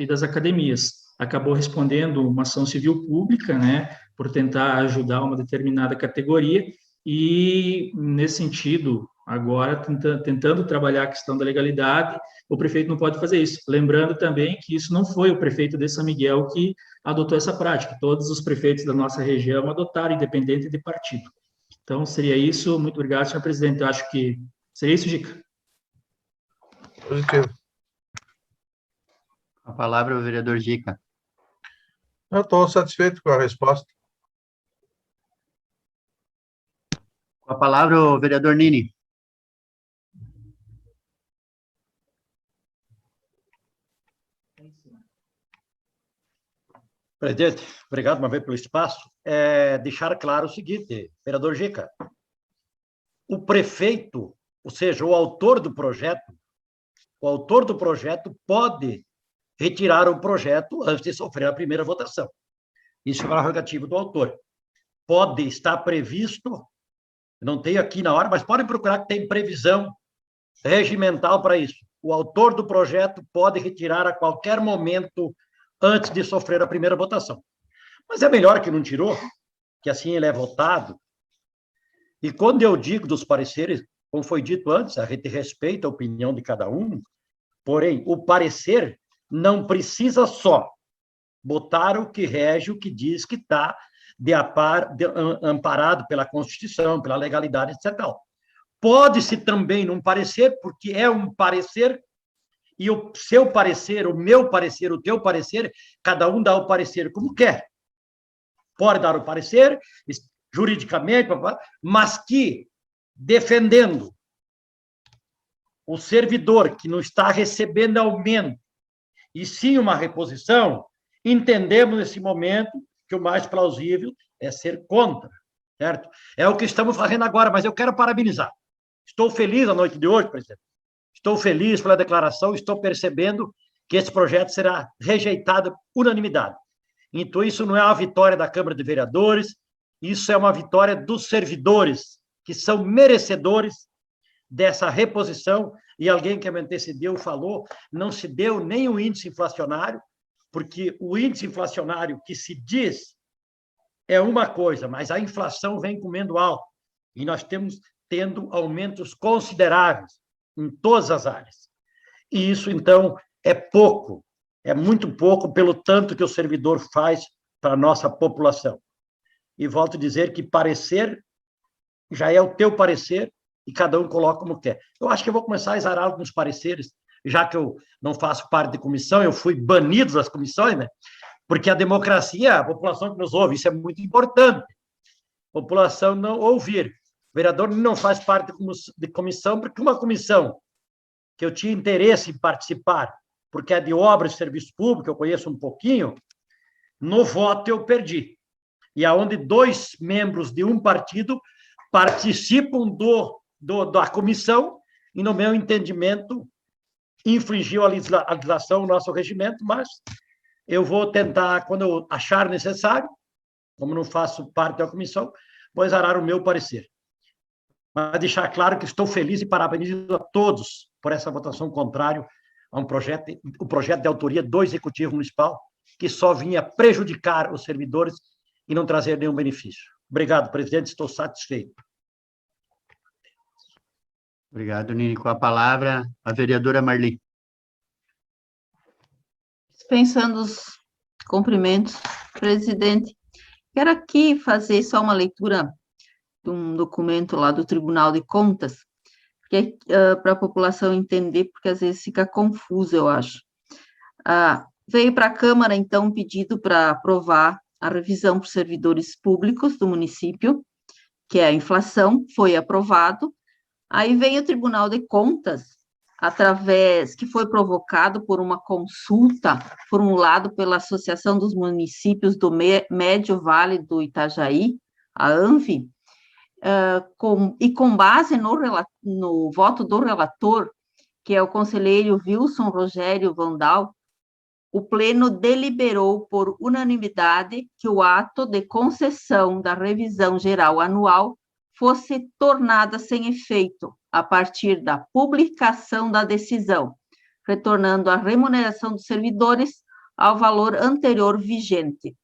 das academias. acabou respondendo uma ação civil pública, né, por tentar ajudar uma determinada categoria, e, nesse sentido, agora, tentando trabalhar a questão da legalidade, o prefeito não pode fazer isso. Lembrando também que isso não foi o prefeito de São Miguel que adotou essa prática, todos os prefeitos da nossa região adotaram, independente de partido. Então, seria isso. Muito obrigado, senhor presidente. Eu acho que seria isso, Gica. Positivo. A palavra é o vereador Gica. Eu estou satisfeito com a resposta. Com a palavra o vereador Nini. Presidente, obrigado uma vez pelo espaço. Deixar claro o seguinte, vereador Gica, o prefeito, ou seja, o autor do projeto pode retirar o projeto antes de sofrer a primeira votação. Isso é uma prerrogativa do autor. Pode estar previsto, não tenho aqui na hora, mas podem procurar que tem previsão regimental para isso. O autor do projeto pode retirar a qualquer momento antes de sofrer a primeira votação. Mas é melhor que não tirou, que assim ele é votado. E quando eu digo dos pareceres, como foi dito antes, a gente respeita a opinião de cada um, porém, o parecer não precisa só botar o que rege, o que diz que está amparado pela Constituição, pela legalidade, etc. Pode-se também não parecer, porque é um parecer, e o seu parecer, o meu parecer, o teu parecer, cada um dá o parecer como quer. Pode dar o parecer, juridicamente, mas que, defendendo o servidor que não está recebendo aumento, e sim uma reposição, entendemos nesse momento que o mais plausível é ser contra, certo? É o que estamos fazendo agora, mas eu quero parabenizar. Estou feliz a noite de hoje, presidente. Estou feliz pela declaração, estou percebendo que esse projeto será rejeitado por unanimidade. Então, isso não é uma vitória da Câmara de Vereadores, isso é uma vitória dos servidores, que são merecedores dessa reposição, e alguém que me antecedeu falou, não se deu nem o índice inflacionário, porque o índice inflacionário que se diz é uma coisa, mas a inflação vem comendo alto, e nós temos tendo aumentos consideráveis em todas as áreas. E isso, então, é pouco, é muito pouco pelo tanto que o servidor faz para a nossa população. E volto a dizer que parecer já é o teu parecer e cada um coloca como quer. Eu acho que eu vou começar a exarar alguns pareceres, já que eu não faço parte de comissão, eu fui banido das comissões, né? Porque a democracia, a população que nos ouve, isso é muito importante. A população não ouvir. O vereador não faz parte de comissão, porque uma comissão que eu tinha interesse em participar, porque é de obras e serviço público, eu conheço um pouquinho, no voto eu perdi. E aonde 2 membros de um partido participam da comissão, e no meu entendimento, infringiu a legislação, o nosso regimento, mas eu vou tentar, quando eu achar necessário, como não faço parte da comissão, vou exarar o meu parecer. Mas deixar claro que estou feliz e parabenizo a todos por essa votação contrária a o projeto de autoria do Executivo Municipal, que só vinha prejudicar os servidores e não trazer nenhum benefício. Obrigado, presidente, estou satisfeito. Obrigado, Nini. Com a palavra, a vereadora Marli. Dispensando os cumprimentos, presidente, quero aqui fazer só uma leitura de um documento lá do Tribunal de Contas, que é para a população entender, porque às vezes fica confuso, eu acho. Veio para a Câmara, então, um pedido para aprovar a revisão para os servidores públicos do município, que é a inflação, foi aprovado. Aí veio o Tribunal de Contas, que foi provocado por uma consulta, por um lado, pela Associação dos Municípios do Médio Vale do Itajaí, a ANVI, com base no voto do relator, que é o conselheiro Wilson Rogério Vandal, o Pleno deliberou por unanimidade que o ato de concessão da revisão geral anual fosse tornada sem efeito a partir da publicação da decisão, retornando a remuneração dos servidores ao valor anterior vigente.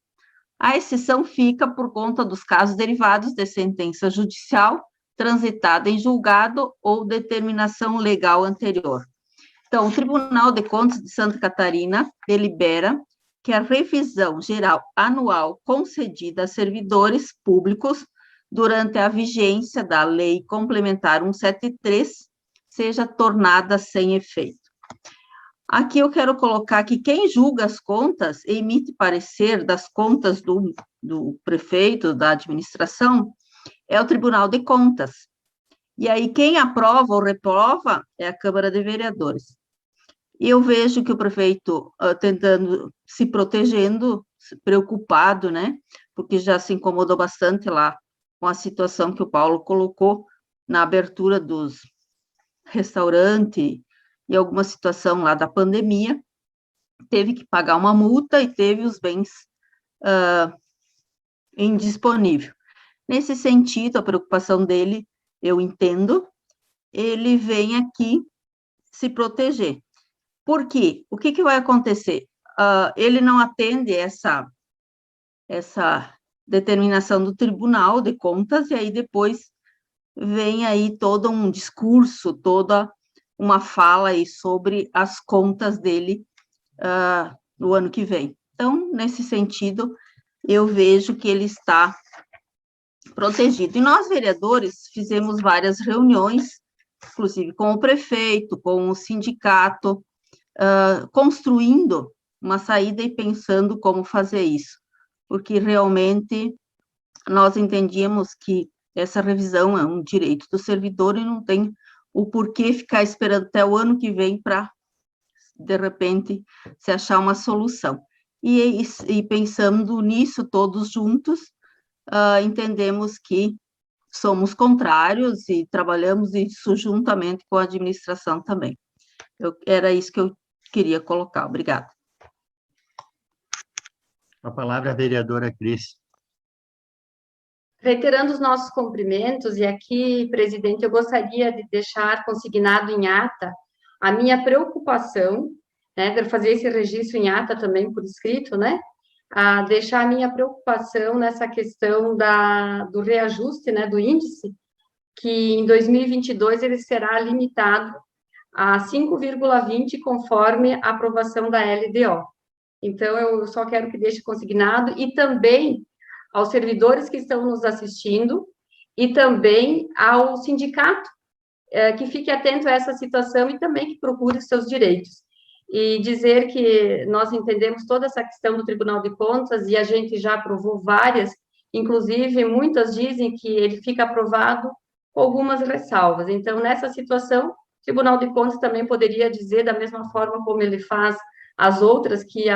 A exceção fica por conta dos casos derivados de sentença judicial transitada em julgado ou determinação legal anterior. Então, o Tribunal de Contas de Santa Catarina delibera que a revisão geral anual concedida a servidores públicos durante a vigência da Lei Complementar 173 seja tornada sem efeito. Aqui eu quero colocar que quem julga as contas, emite parecer das contas do prefeito, da administração, é o Tribunal de Contas. E aí quem aprova ou reprova é a Câmara de Vereadores. E eu vejo que o prefeito tentando, se protegendo, preocupado, né? Porque já se incomodou bastante lá com a situação que o Paulo colocou na abertura dos restaurantes e alguma situação lá da pandemia, teve que pagar uma multa e teve os bens indisponível. Nesse sentido, a preocupação dele, eu entendo, ele vem aqui se proteger. Por quê? O que vai acontecer? Ele não atende essa determinação do Tribunal de Contas, e aí depois vem aí todo um discurso, toda uma fala aí sobre as contas dele no ano que vem. Então, nesse sentido, eu vejo que ele está protegido. E nós, vereadores, fizemos várias reuniões, inclusive com o prefeito, com o sindicato, construindo uma saída e pensando como fazer isso, porque realmente nós entendíamos que essa revisão é um direito do servidor e não tem o porquê ficar esperando até o ano que vem para, de repente, se achar uma solução. E pensando nisso todos juntos, entendemos que somos contrários e trabalhamos isso juntamente com a administração também. Era isso que eu queria colocar. Obrigada. A palavra é a vereadora Cris. Reiterando os nossos cumprimentos, e aqui, presidente, eu gostaria de deixar consignado em ata a minha preocupação, né, de fazer esse registro em ata também por escrito, né, a deixar a minha preocupação nessa questão do reajuste, né, do índice, que em 2022 ele será limitado a 5,20 conforme a aprovação da LDO. Então, eu só quero que deixe consignado, e também aos servidores que estão nos assistindo, e também ao sindicato, que fique atento a essa situação e também que procure os seus direitos. E dizer que nós entendemos toda essa questão do Tribunal de Contas, e a gente já aprovou várias, inclusive muitas dizem que ele fica aprovado com algumas ressalvas. Então, nessa situação, o Tribunal de Contas também poderia dizer, da mesma forma como ele faz as outras, que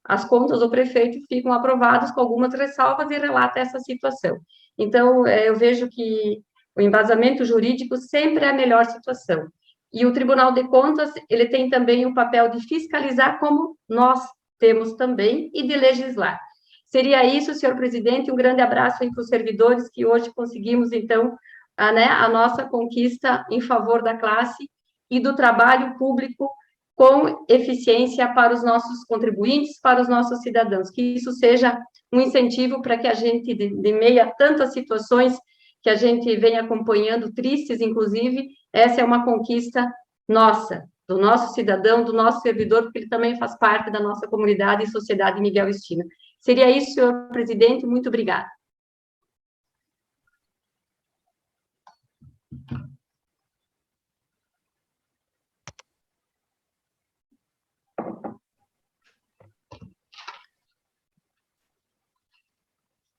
as contas do prefeito ficam aprovadas com algumas ressalvas e relata essa situação. Então, eu vejo que o embasamento jurídico sempre é a melhor situação. E o Tribunal de Contas, ele tem também o papel de fiscalizar, como nós temos também, e de legislar. Seria isso, senhor presidente, um grande abraço aí para os servidores, que hoje conseguimos, então, a nossa conquista em favor da classe e do trabalho público com eficiência para os nossos contribuintes, para os nossos cidadãos, que isso seja um incentivo para que a gente, de meio a tantas situações que a gente vem acompanhando, tristes, inclusive, essa é uma conquista nossa, do nosso cidadão, do nosso servidor, porque ele também faz parte da nossa comunidade e sociedade Miguel Estina. Seria isso, senhor presidente, muito obrigada.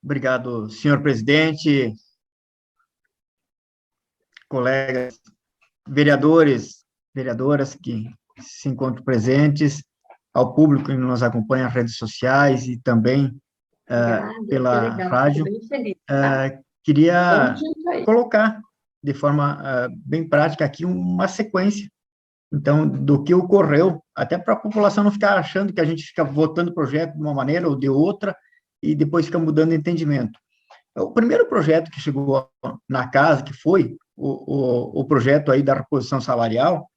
Obrigado, senhor presidente, colegas, vereadores, vereadoras que se encontram presentes, ao público que nos acompanha nas redes sociais e também pela rádio. Queria colocar de forma bem prática aqui uma sequência, então, do que ocorreu, até para a população não ficar achando que a gente fica votando o projeto de uma maneira ou de outra, e depois fica mudando de entendimento. O primeiro projeto que chegou na casa, que foi o projeto aí da reposição salarial,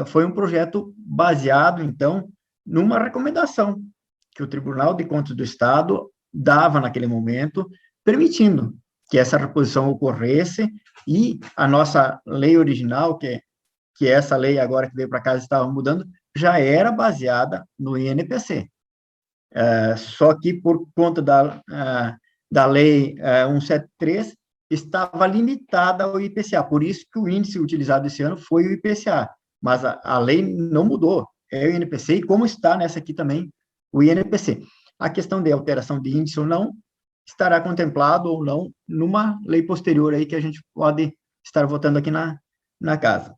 foi um projeto baseado, então, numa recomendação que o Tribunal de Contas do Estado dava naquele momento, permitindo que essa reposição ocorresse, e a nossa lei original, que essa lei agora que veio para casa estava mudando, já era baseada no INPC. Só que por conta da lei 173, estava limitada ao IPCA, por isso que o índice utilizado esse ano foi o IPCA, mas a lei não mudou, é o INPC, e como está nessa aqui também, o INPC. A questão de alteração de índice ou não, estará contemplado ou não numa lei posterior aí que a gente pode estar votando aqui na casa.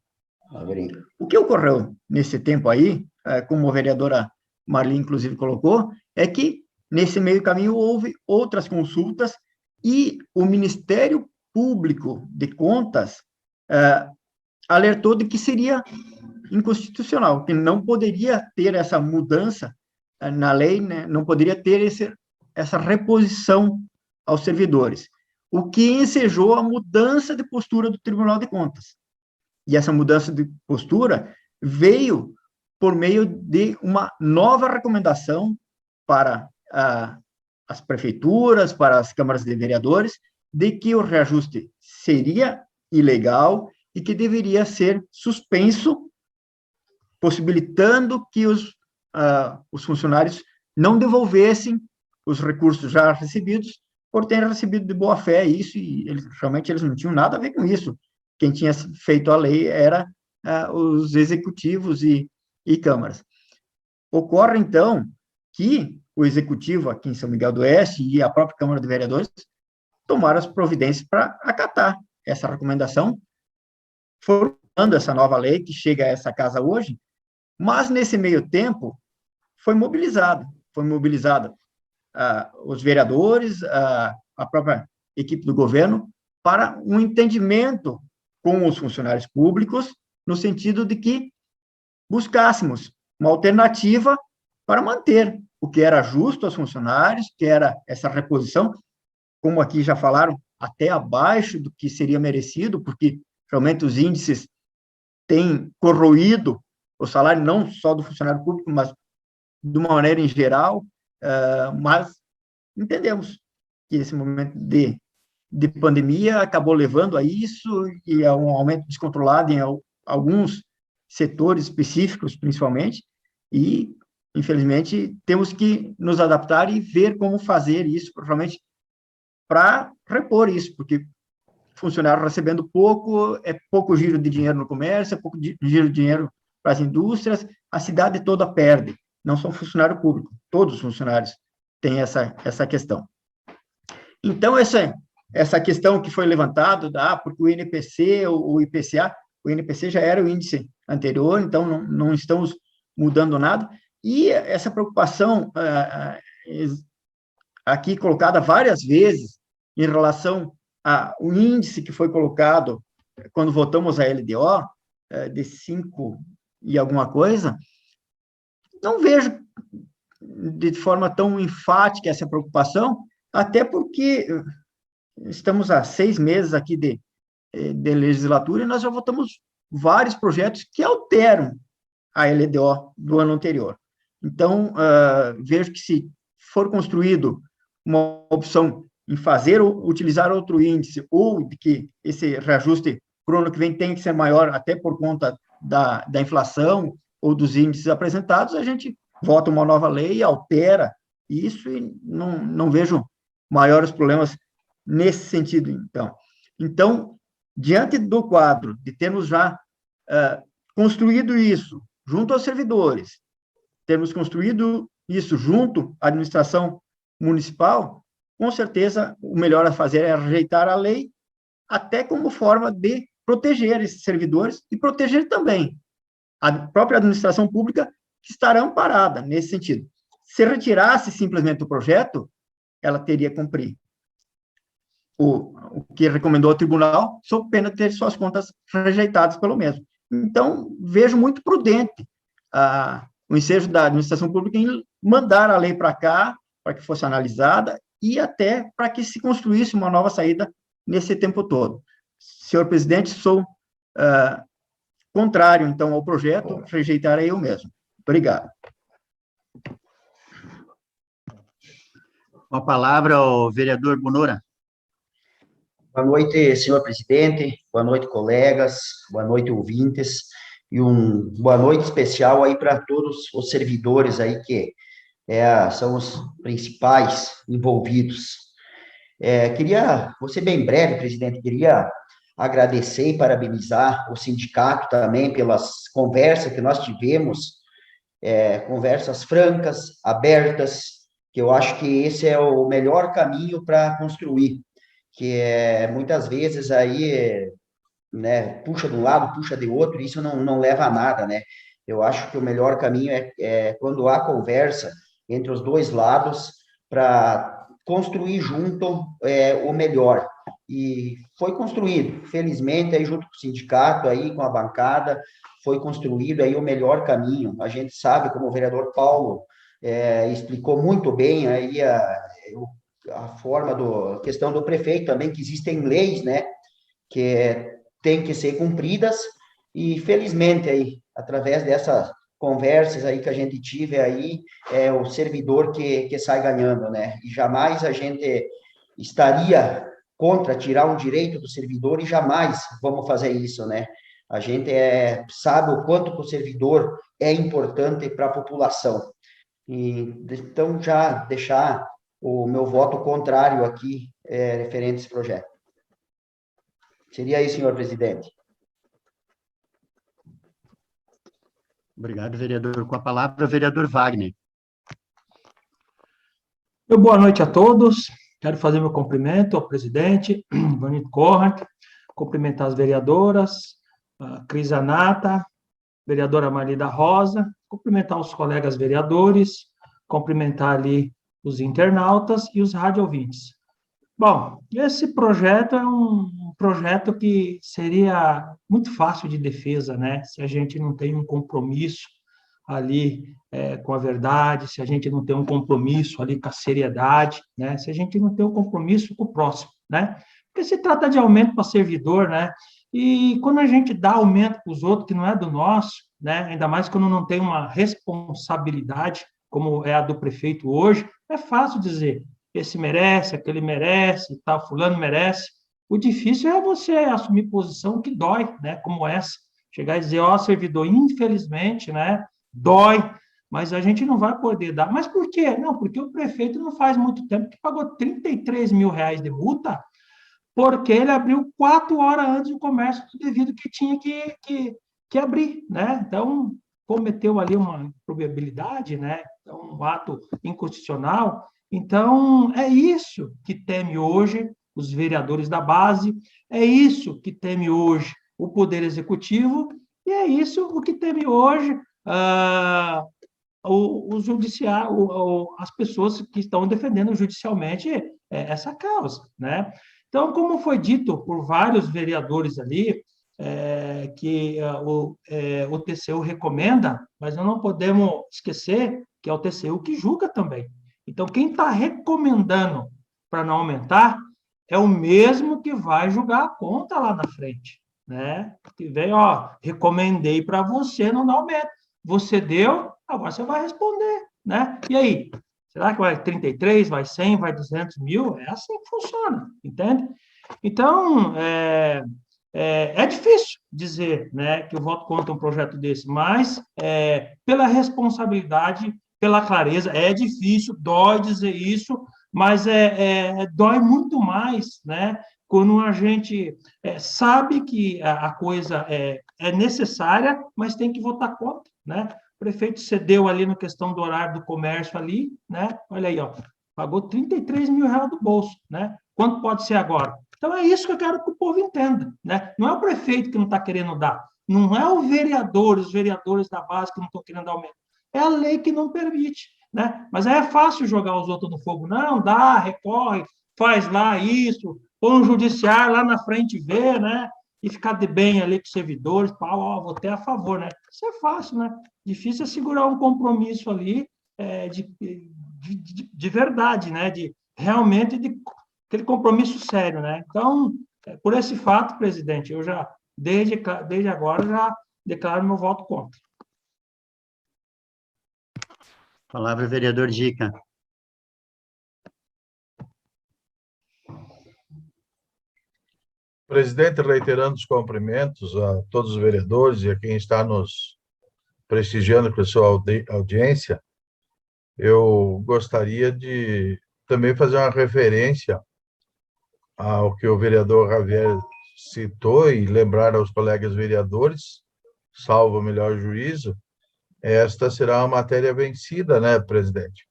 O que ocorreu nesse tempo aí, como a vereadora Marli, inclusive, colocou, é que, nesse meio caminho, houve outras consultas e o Ministério Público de Contas alertou de que seria inconstitucional, que não poderia ter essa mudança na lei, né, não poderia ter essa reposição aos servidores, o que ensejou a mudança de postura do Tribunal de Contas. E essa mudança de postura veio por meio de uma nova recomendação para as prefeituras, para as câmaras de vereadores, de que o reajuste seria ilegal e que deveria ser suspenso, possibilitando que os funcionários não devolvessem os recursos já recebidos, por terem recebido de boa fé isso, e realmente eles não tinham nada a ver com isso. Quem tinha feito a lei era os executivos e câmaras. Ocorre, então, que o executivo aqui em São Miguel do Oeste e a própria Câmara de Vereadores tomaram as providências para acatar essa recomendação, formando essa nova lei que chega a essa casa hoje, mas, nesse meio tempo, foi mobilizada os vereadores, a própria equipe do governo, para um entendimento com os funcionários públicos, no sentido de que buscássemos uma alternativa para manter o que era justo aos funcionários, que era essa reposição, como aqui já falaram, até abaixo do que seria merecido, porque realmente os índices têm corroído o salário, não só do funcionário público, mas de uma maneira em geral, mas entendemos que esse momento de pandemia acabou levando a isso, e a um aumento descontrolado em alguns setores específicos, principalmente, e, infelizmente, temos que nos adaptar e ver como fazer isso, provavelmente, para repor isso, porque funcionário recebendo pouco, é pouco giro de dinheiro no comércio, é pouco giro de dinheiro para as indústrias, a cidade toda perde, não só o funcionário público, todos os funcionários têm essa questão. Então, essa questão que foi levantada, porque o INPC, o IPCA, o INPC já era o índice anterior, então não estamos mudando nada, e essa preocupação aqui colocada várias vezes em relação ao índice que foi colocado quando votamos a LDO, de 5 e alguma coisa, não vejo de forma tão enfática essa preocupação, até porque estamos há 6 meses aqui de legislatura e nós já votamos vários projetos que alteram a LDO do ano anterior. Então, vejo que se for construído uma opção em utilizar outro índice, ou de que esse reajuste para o ano que vem tem que ser maior, até por conta da inflação ou dos índices apresentados, a gente vota uma nova lei, altera isso e não vejo maiores problemas nesse sentido, então. Então, diante do quadro de termos já construído isso junto aos servidores, termos construído isso junto à administração municipal, com certeza o melhor a fazer é rejeitar a lei, até como forma de proteger esses servidores e proteger também a própria administração pública, que estará amparada nesse sentido. Se retirasse simplesmente o projeto, ela teria que cumprir o que recomendou o tribunal, sob pena de ter suas contas rejeitadas pelo mesmo. Então, vejo muito prudente o ensejo da administração pública em mandar a lei para cá, para que fosse analisada, e até para que se construísse uma nova saída nesse tempo todo. Senhor presidente, sou contrário, então, ao projeto, rejeitarei eu mesmo. Obrigado. Com a palavra, o vereador Bonora. Boa noite, senhor presidente, boa noite, colegas, boa noite, ouvintes, e boa noite especial aí para todos os servidores aí que são os principais envolvidos. Vou ser bem breve, presidente, queria agradecer e parabenizar o sindicato também pelas conversas que nós tivemos, conversas francas, abertas, que eu acho que esse é o melhor caminho para construir, que muitas vezes aí, né, puxa de um lado, puxa de outro, e isso não leva a nada, né? Eu acho que o melhor caminho é quando há conversa entre os dois lados para construir junto o melhor. E foi construído, felizmente, aí junto com o sindicato, aí com a bancada, foi construído aí o melhor caminho. A gente sabe, como o vereador Paulo explicou muito bem aí a forma questão do prefeito também, que existem leis, né, que têm que ser cumpridas, e felizmente aí, através dessas conversas aí que a gente tive aí, é o servidor que sai ganhando, né, e jamais a gente estaria contra tirar um direito do servidor, e jamais vamos fazer isso, né, a gente sabe o quanto que o servidor é importante para a população, e então já deixar o meu voto contrário aqui, referente a esse projeto. Seria isso, senhor presidente. Obrigado, vereador. Com a palavra, o vereador Wagner. Boa noite a todos. Quero fazer meu cumprimento ao presidente, Vanito Corrent, cumprimentar as vereadoras, a Cris Anata, vereadora Marlida Rosa, cumprimentar os colegas vereadores, cumprimentar ali os internautas e os radiovintes. Bom, esse projeto é um projeto que seria muito fácil de defesa, né? Se a gente não tem um compromisso ali com a verdade, se a gente não tem um compromisso ali com a seriedade, né? Se a gente não tem um compromisso com o próximo, né? Porque se trata de aumento para servidor, né? E quando a gente dá aumento para os outros que não é do nosso, né? Ainda mais quando não tem uma responsabilidade, como é a do prefeito hoje, é fácil dizer, esse merece, aquele merece, tal, fulano merece. O difícil é você assumir posição que dói, né? Como essa. Chegar e dizer, ó, servidor, infelizmente, né? Dói, mas a gente não vai poder dar. Mas por quê? Não, porque o prefeito não faz muito tempo que pagou 33 mil reais de multa, porque ele abriu 4 horas antes do comércio devido que tinha que abrir, né? Então, cometeu ali uma improbabilidade, né? Então, um ato inconstitucional. Então, é isso que teme hoje os vereadores da base, é isso que teme hoje o Poder Executivo, e é isso o que teme hoje o judiciário, as pessoas que estão defendendo judicialmente essa causa, né? Então, como foi dito por vários vereadores ali, que o TCU recomenda, mas nós não podemos esquecer que é o TCU que julga também. Então, quem está recomendando para não aumentar é o mesmo que vai julgar a conta lá na frente, né? Que vem, ó, recomendei para você, não dá aumento. Você deu, agora você vai responder, né? E aí? Será que vai 33, vai 100, vai 200 mil? É assim que funciona, entende? Então, é difícil dizer, né, que eu voto contra um projeto desse, mas pela responsabilidade, pela clareza, é difícil, dói dizer isso, mas dói muito mais, né, quando a gente sabe que a coisa é necessária, mas tem que votar contra, né? O prefeito cedeu ali na questão do horário do comércio ali, né? Olha aí, ó, pagou 33 mil reais do bolso, né? Quanto pode ser agora? Então, é isso que eu quero que o povo entenda, né? Não é o prefeito que não está querendo dar, não é o vereador, os vereadores da base que não estão querendo dar aumento, é a lei que não permite, né? Mas aí é fácil jogar os outros no fogo, não, dá, recorre, faz lá isso, põe um judiciário lá na frente e vê, né? E ficar de bem ali com os servidores, ó, votei a favor, né? Isso é fácil, né? Difícil é segurar um compromisso ali de verdade, né? De realmente aquele compromisso sério, né? Então, por esse fato, presidente, eu já, desde agora, já declaro meu voto contra. Palavra, vereador Dica. Presidente, reiterando os cumprimentos a todos os vereadores e a quem está nos prestigiando com a sua audiência, eu gostaria de também fazer uma referência ao que o vereador Javier citou e lembrar aos colegas vereadores, salvo o melhor juízo, esta será uma matéria vencida, né, presidente?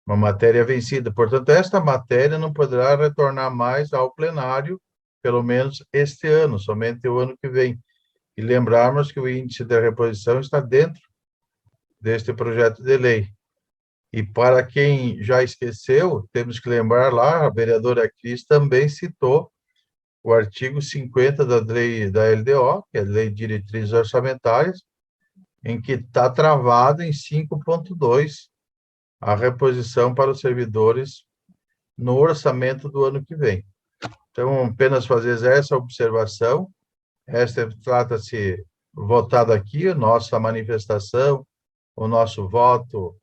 Uma matéria vencida. Portanto, esta matéria não poderá retornar mais ao plenário, pelo menos este ano, somente o ano que vem. E lembrarmos que o índice de reposição está dentro deste projeto de lei. E para quem já esqueceu, temos que lembrar lá, a vereadora Cris também citou o artigo 50 da lei da LDO, que é a Lei de Diretrizes Orçamentárias, em que está travado em 5,2 a reposição para os servidores no orçamento do ano que vem. Então, apenas fazer essa observação. Esta trata-se votado aqui, nossa manifestação, o nosso voto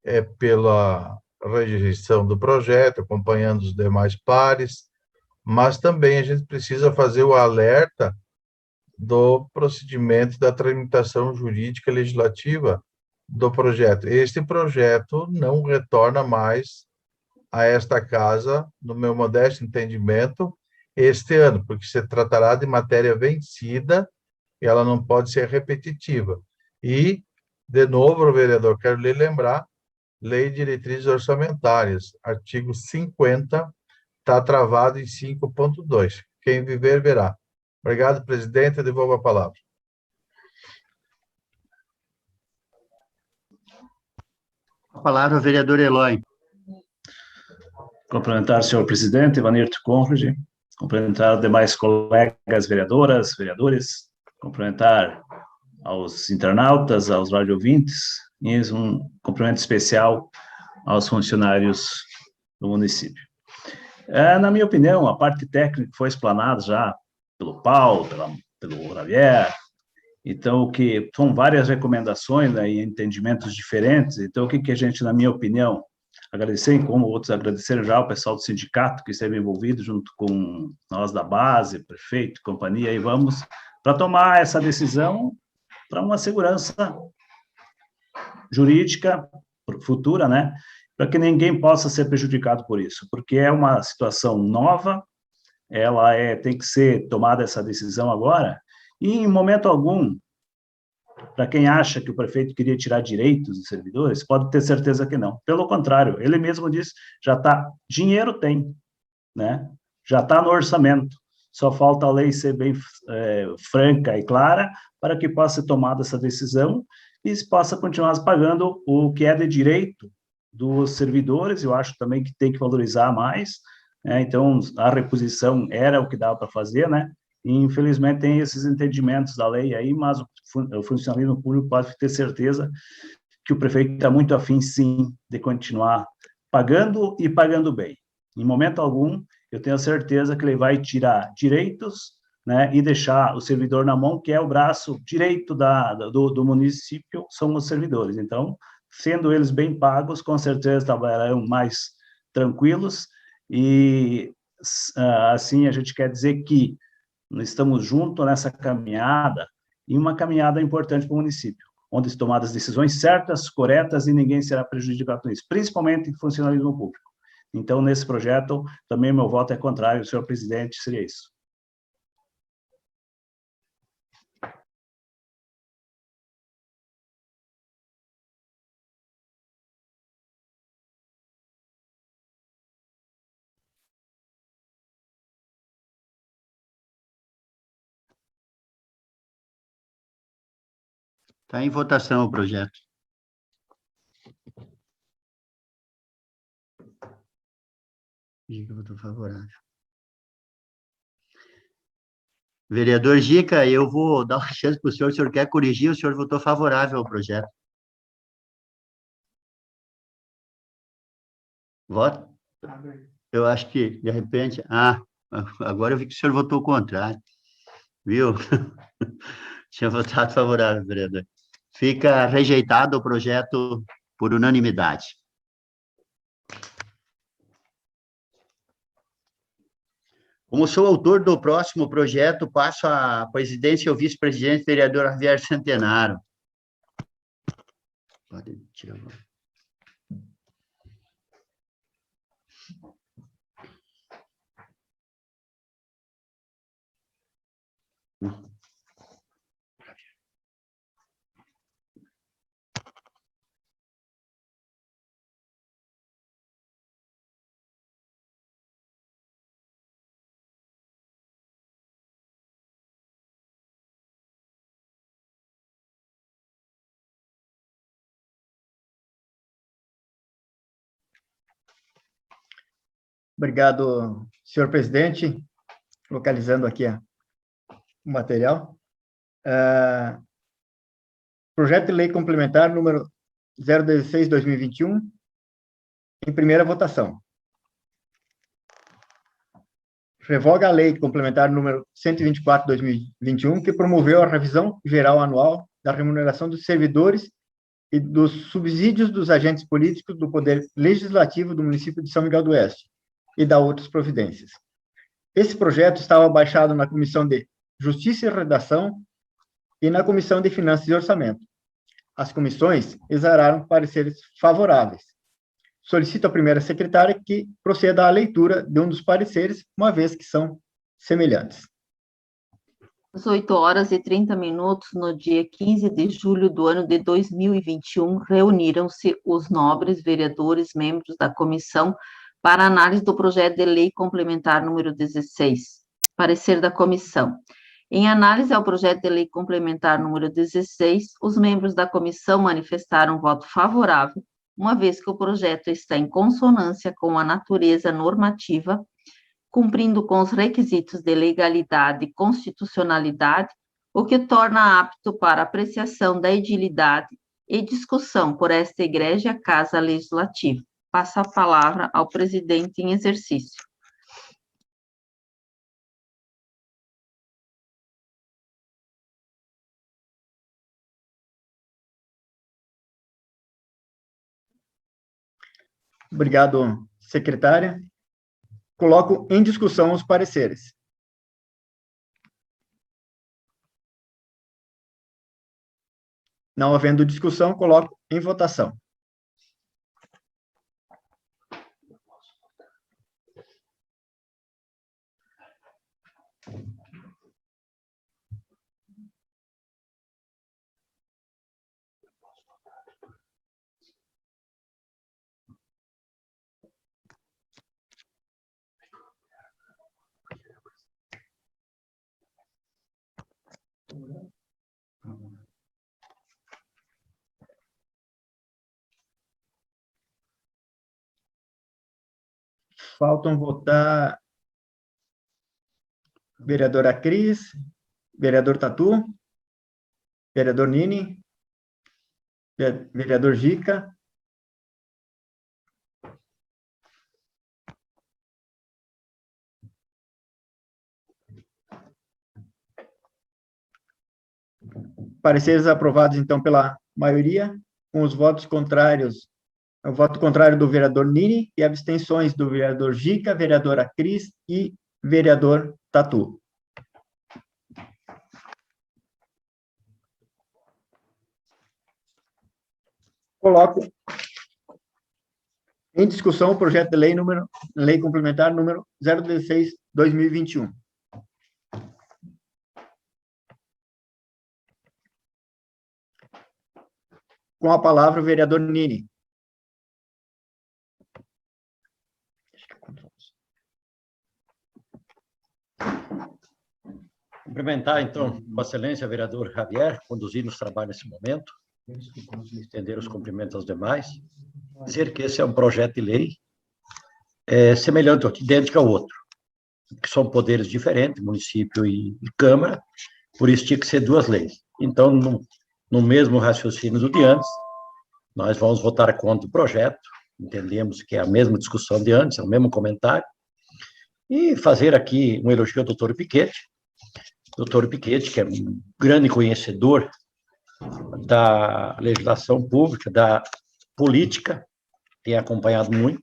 é pela rejeição do projeto, acompanhando os demais pares, mas também a gente precisa fazer o alerta do procedimento da tramitação jurídica e legislativa do projeto. Este projeto não retorna mais a esta casa, no meu modesto entendimento, este ano, porque se tratará de matéria vencida e ela não pode ser repetitiva. E, de novo, vereador, quero lhe lembrar, Lei de Diretrizes Orçamentárias, artigo 50, está travado em 5,2. Quem viver, verá. Obrigado, presidente. Eu devolvo a palavra. A palavra ao vereador Eloy. Cumprimentar o senhor presidente, Ivanirto Conrad, cumprimentar demais colegas vereadoras, vereadores, cumprimentar aos internautas, aos radiovintes, e um cumprimento especial aos funcionários do município. Na minha opinião, a parte técnica foi explanada já pelo Paulo, pelo Javier, então, que são várias recomendações, né, e entendimentos diferentes. Então, o que a gente, na minha opinião, agradecer, como outros agradeceram já o pessoal do sindicato que esteve envolvido junto com nós da base, prefeito, companhia, e vamos para tomar essa decisão para uma segurança jurídica futura, né, para que ninguém possa ser prejudicado por isso, porque é uma situação nova, ela tem que ser tomada essa decisão agora, e em momento algum, para quem acha que o prefeito queria tirar direitos dos servidores, pode ter certeza que não. Pelo contrário, ele mesmo disse, já está, dinheiro tem, né? Já está no orçamento. Só falta a lei ser bem franca e clara para que possa ser tomada essa decisão e se possa continuar pagando o que é de direito dos servidores. Eu acho também que tem que valorizar mais, né? Então, a reposição era o que dava para fazer, né? E, infelizmente, tem esses entendimentos da lei aí, mas o funcionalismo público pode ter certeza que o prefeito está muito afim, sim, de continuar pagando e pagando bem. Em momento algum, eu tenho certeza que ele vai tirar direitos, né, e deixar o servidor na mão, que é o braço direito do município, são os servidores. Então, sendo eles bem pagos, com certeza trabalharão mais tranquilos e, assim, a gente quer dizer que estamos juntos nessa caminhada, e uma caminhada importante para o município, onde se tomadas decisões certas, corretas, e ninguém será prejudicado com isso, principalmente em funcionalismo público. Então, nesse projeto, também meu voto é contrário, senhor presidente, seria isso. Está em votação o projeto. Gica votou favorável. Vereador Gica, eu vou dar uma chance para o senhor quer corrigir, o senhor votou favorável ao projeto. Voto? Eu acho que, de repente... agora eu vi que o senhor votou contrário. Viu? Tinha votado favorável, vereador. Fica rejeitado o projeto por Como sou autor do próximo projeto, passo a presidência ao vice-presidente, vereador Javier Centenaro. Pode tirar. Obrigado, senhor presidente. Localizando aqui o material. Projeto de lei complementar número 016/2021, em primeira votação. Revoga a lei complementar número 124/2021, que promoveu a revisão geral anual da remuneração dos servidores e dos subsídios dos agentes políticos do Poder Legislativo do município de São Miguel do Oeste, e da outras providências. Esse projeto estava baixado na Comissão de Justiça e Redação e na Comissão de Finanças e Orçamento. As comissões exararam pareceres favoráveis. Solicito à primeira secretária que proceda à leitura de um dos pareceres, uma vez que são semelhantes. Às 8h30, no dia 15 de julho do ano de 2021, reuniram-se os nobres vereadores membros da comissão para análise do projeto de lei complementar número 16. Parecer da comissão. Em análise ao projeto de lei complementar número 16, os membros da comissão manifestaram voto favorável, uma vez que o projeto está em consonância com a natureza normativa, cumprindo com os requisitos de legalidade e constitucionalidade, o que torna apto para apreciação da edilidade e discussão por esta egrégia Casa Legislativa. Passo a palavra ao presidente em exercício. Obrigado, secretária. Coloco em discussão os pareceres. Não havendo discussão, coloco em votação. Faltam votar vereadora Cris, vereador Tatu, vereador Nini, vereador Gica, pareceres aprovados, então, pela maioria, com os votos contrários, o voto contrário do vereador Nini e abstenções do vereador Gica, vereadora Cris e vereador Tatu. Coloco em discussão o projeto de lei complementar número 016/2021. Com a palavra o vereador Nini. Cumprimentar, então, Vossa Excelência, vereador Javier, conduzindo os trabalhos nesse momento, estender os cumprimentos aos demais, dizer que esse é um projeto de lei semelhante, idêntico ao outro, que são poderes diferentes, município e Câmara, por isso tinha que ser duas leis. Então, no mesmo raciocínio do de antes, nós vamos votar contra o projeto, entendemos que é a mesma discussão de antes, é o mesmo comentário, e fazer aqui um elogio ao doutor Piquete, que é um grande conhecedor da legislação pública, da política, tem acompanhado muito,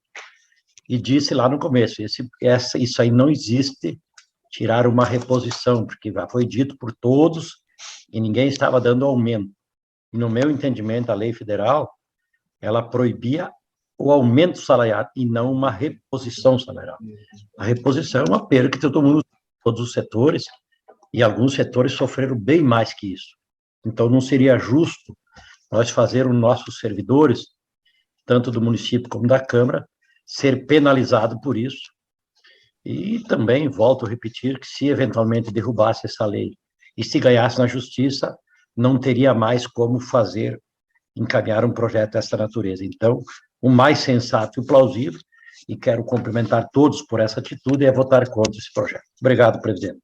e disse lá no começo, isso aí não existe tirar uma reposição, porque já foi dito por todos e ninguém estava dando aumento. E no meu entendimento, a lei federal, ela proibia o aumento salarial e não uma reposição salarial. A reposição é uma perda que todo mundo, todos os setores, e alguns setores sofreram bem mais que isso. Então, não seria justo nós fazer os nossos servidores, tanto do município como da Câmara, ser penalizado por isso. E também, volto a repetir, que se eventualmente derrubasse essa lei e se ganhasse na justiça, não teria mais como fazer, encaminhar um projeto dessa natureza. Então, o mais sensato e plausível, e quero cumprimentar todos por essa atitude, é votar contra esse projeto. Obrigado, presidente.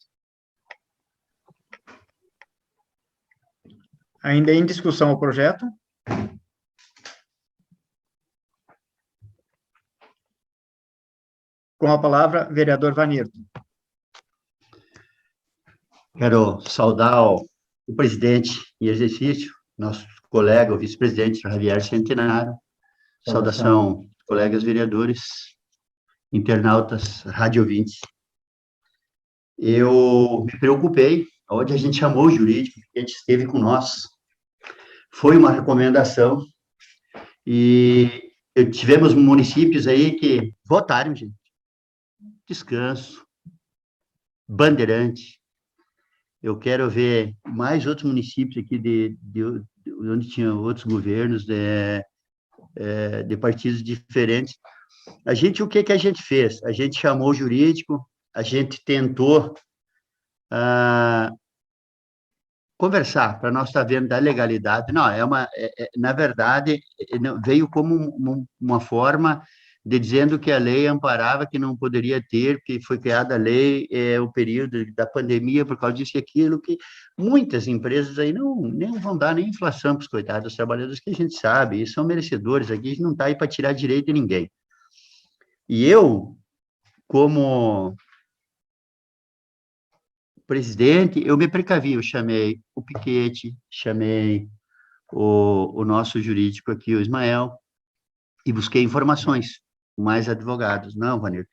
Ainda em discussão o projeto. Com a palavra, vereador Vanirto. Quero saudar o presidente em exercício, nosso colega, o vice-presidente Javier Centenário. Saudação, colegas vereadores, internautas, radiovintes. Eu me preocupei, onde a gente chamou o jurídico, que a gente esteve com nós. Foi uma recomendação, e tivemos municípios aí que votaram, gente. Descanso, Bandeirante. Eu quero ver mais outros municípios aqui de onde tinha outros governos, de partidos diferentes. O que a gente fez? A gente chamou o jurídico, a gente tentou conversar para nós estar vendo da legalidade. Não, na verdade, veio como uma forma de dizendo que a lei amparava que não poderia ter, que foi criada a lei, o período da pandemia, por causa disso e aquilo, que muitas empresas aí nem vão dar nem inflação para os coitados dos trabalhadores, que a gente sabe, e são merecedores aqui, a gente não está aí para tirar direito de ninguém. E eu, como presidente, eu me precavi, eu chamei o Piquete, chamei o nosso jurídico aqui, o Ismael, e busquei informações, mais advogados. Não, Vanir,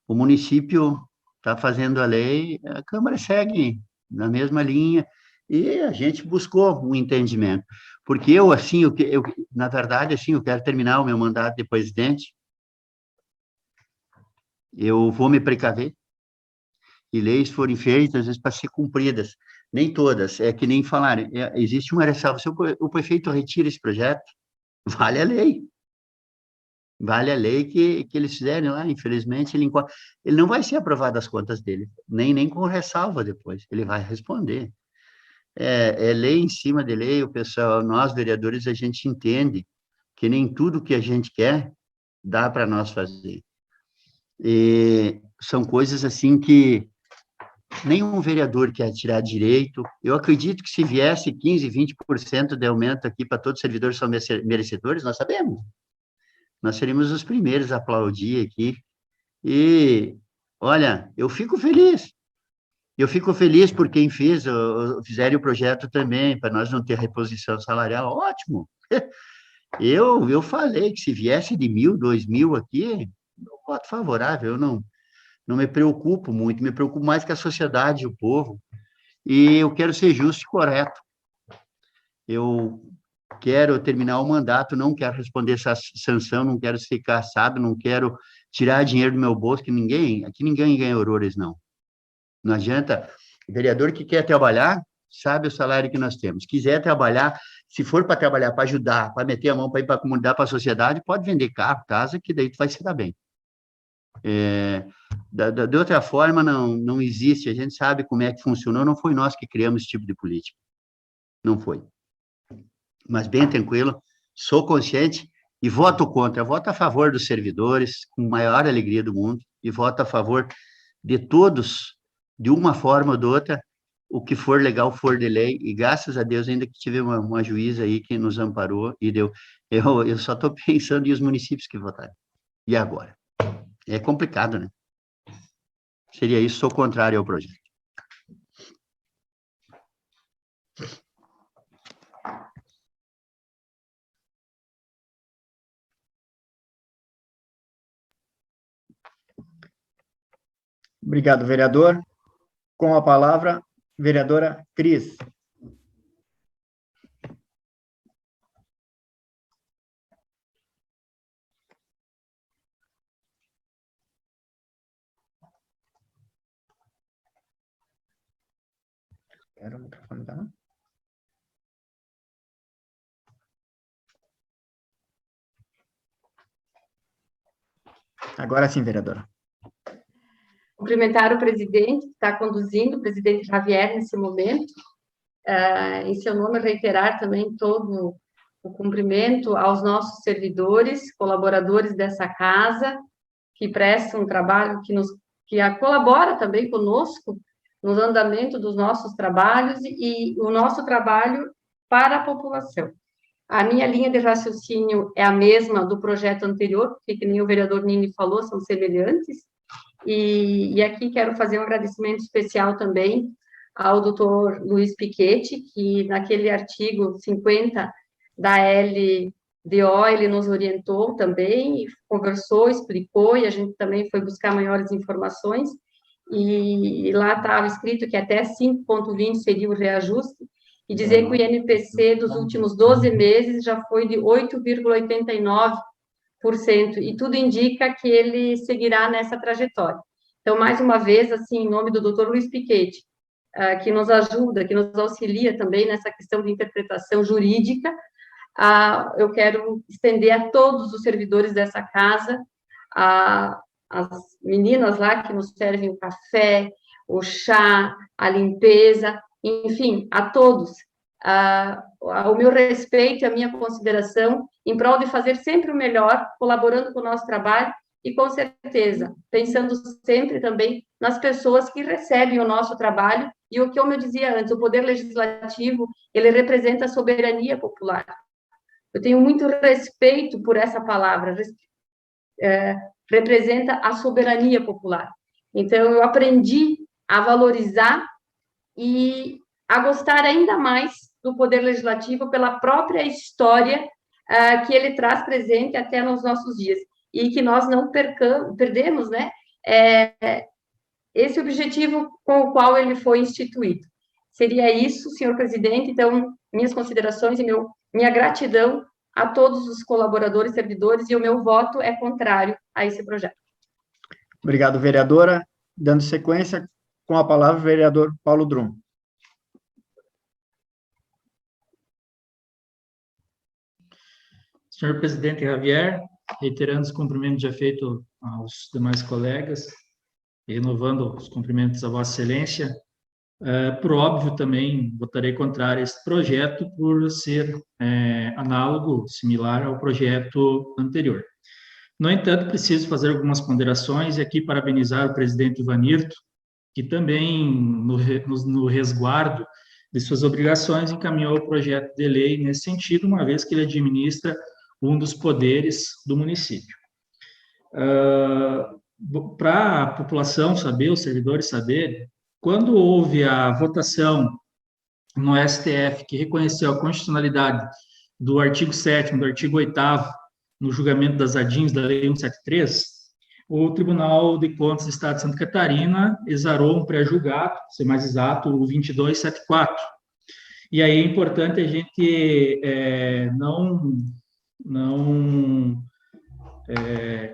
o município está fazendo a lei, a Câmara segue na mesma linha, e a gente buscou um entendimento. Porque na verdade, assim, eu quero terminar o meu mandato de presidente, eu vou me precaver, e leis forem feitas, às vezes, para ser cumpridas. Nem todas, é que nem falaram, existe uma ressalva, se o prefeito retira esse projeto, vale a lei. Vale a lei que eles fizerem lá, infelizmente, ele não vai ser aprovado as contas dele, nem com ressalva depois, ele vai responder. É lei em cima de lei, o pessoal, nós, vereadores, a gente entende que nem tudo que a gente quer dá para nós fazer. E são coisas assim que nenhum vereador quer tirar direito. Eu acredito que se viesse 15%, 20% de aumento aqui para todos os servidores que são merecedores, nós sabemos. Nós seríamos os primeiros a aplaudir aqui. E, olha, eu fico feliz. Eu fico feliz por quem fizeram o projeto também, para nós não ter reposição salarial, ótimo. Eu falei que se viesse de 1.000, 2.000 aqui, eu voto favorável, eu não me preocupo muito, me preocupo mais com a sociedade, o povo, e eu quero ser justo e correto. Eu quero terminar o mandato, não quero responder essa sanção, não quero ser caçado, não quero tirar dinheiro do meu bolso, aqui ninguém ganha horrores, não. Não adianta, o vereador que quer trabalhar, sabe o salário que nós temos. Quiser trabalhar, se for para trabalhar, para ajudar, para meter a mão, para ir para a comunidade, para a sociedade, pode vender carro, casa, que daí tu vai se dar bem. De outra forma, não existe, a gente sabe como é que funcionou, não foi nós que criamos esse tipo de política. Não foi. Mas bem tranquilo, sou consciente e voto contra, voto a favor dos servidores, com a maior alegria do mundo, e voto a favor de todos, de uma forma ou de outra, o que for legal, for de lei, e graças a Deus ainda que tive uma juíza aí que nos amparou e deu. Eu só estou pensando em os municípios que votaram. E agora? É complicado, né? Seria isso, sou contrário ao projeto. Obrigado, vereador. Com a palavra, vereadora Cris. Era o microfone da não? Agora sim, vereadora. Cumprimentar o presidente que está conduzindo, o presidente Javier, nesse momento. Em seu nome, reiterar também todo o cumprimento aos nossos servidores, colaboradores dessa casa, que prestam um trabalho, que colabora também conosco no andamento dos nossos trabalhos e o nosso trabalho para a população. A minha linha de raciocínio é a mesma do projeto anterior, porque, que nem o vereador Nini falou, são semelhantes, e aqui quero fazer um agradecimento especial também ao doutor Luiz Piquete, que naquele artigo 50 da LDO, ele nos orientou também, conversou, explicou, e a gente também foi buscar maiores informações, e lá estava escrito que até 5,20 seria o reajuste, e dizer que o INPC dos últimos 12 meses já foi de 8,89%, e tudo indica que ele seguirá nessa trajetória. Então, mais uma vez, assim, em nome do doutor Luiz Piquete, que nos ajuda, que nos auxilia também nessa questão de interpretação jurídica, eu quero estender a todos os servidores dessa casa, as meninas lá que nos servem o café, o chá, a limpeza, enfim, a todos, o meu respeito e a minha consideração em prol de fazer sempre o melhor, colaborando com o nosso trabalho e, com certeza, pensando sempre também nas pessoas que recebem o nosso trabalho e o que, como eu dizia antes, o Poder Legislativo, ele representa a soberania popular. Eu tenho muito respeito por essa palavra, representa a soberania popular. Então, eu aprendi a valorizar e a gostar ainda mais do Poder Legislativo pela própria história que ele traz presente até nos nossos dias, e que nós não perdemos, né, esse objetivo com o qual ele foi instituído. Seria isso, senhor presidente. Então, minhas considerações e minha gratidão a todos os colaboradores, servidores, e o meu voto é contrário a esse projeto. Obrigado, vereadora. Dando sequência, com a palavra, o vereador Paulo Drum. Senhor presidente Javier, reiterando os cumprimentos já feitos aos demais colegas, e renovando os cumprimentos a Vossa Excelência, por óbvio também votarei contrário a este projeto por ser análogo, similar ao projeto anterior. No entanto, preciso fazer algumas ponderações e aqui parabenizar o presidente Ivanirto, que também, no resguardo de suas obrigações, encaminhou o projeto de lei nesse sentido, uma vez que ele administra um dos poderes do município. Para a população saber, os servidores saberem, quando houve a votação no STF que reconheceu a constitucionalidade do artigo 7º, do artigo 8º, no julgamento das ADINs da Lei 173, o Tribunal de Contas do Estado de Santa Catarina exarou um pré-julgado, ser mais exato, o 2274. E aí é importante a gente não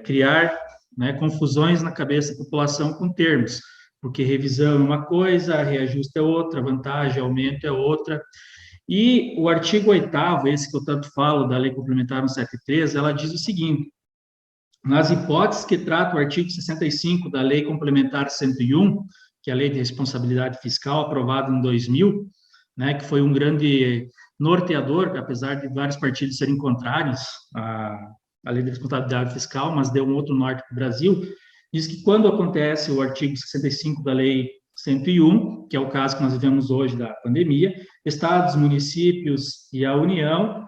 criar, né, confusões na cabeça da população com termos, porque revisão é uma coisa, reajuste é outra, vantagem, aumento é outra. E o artigo 8º, esse que eu tanto falo, da Lei Complementar 173, ela diz o seguinte: nas hipóteses que trata o artigo 65 da Lei Complementar 101, que é a Lei de Responsabilidade Fiscal, aprovada em 2000, né, que foi um grande norteador, apesar de vários partidos serem contrários à Lei de Responsabilidade Fiscal, mas deu um outro norte para o Brasil, diz que quando acontece o artigo 65 da Lei 101, que é o caso que nós vivemos hoje da pandemia, estados, municípios e a União,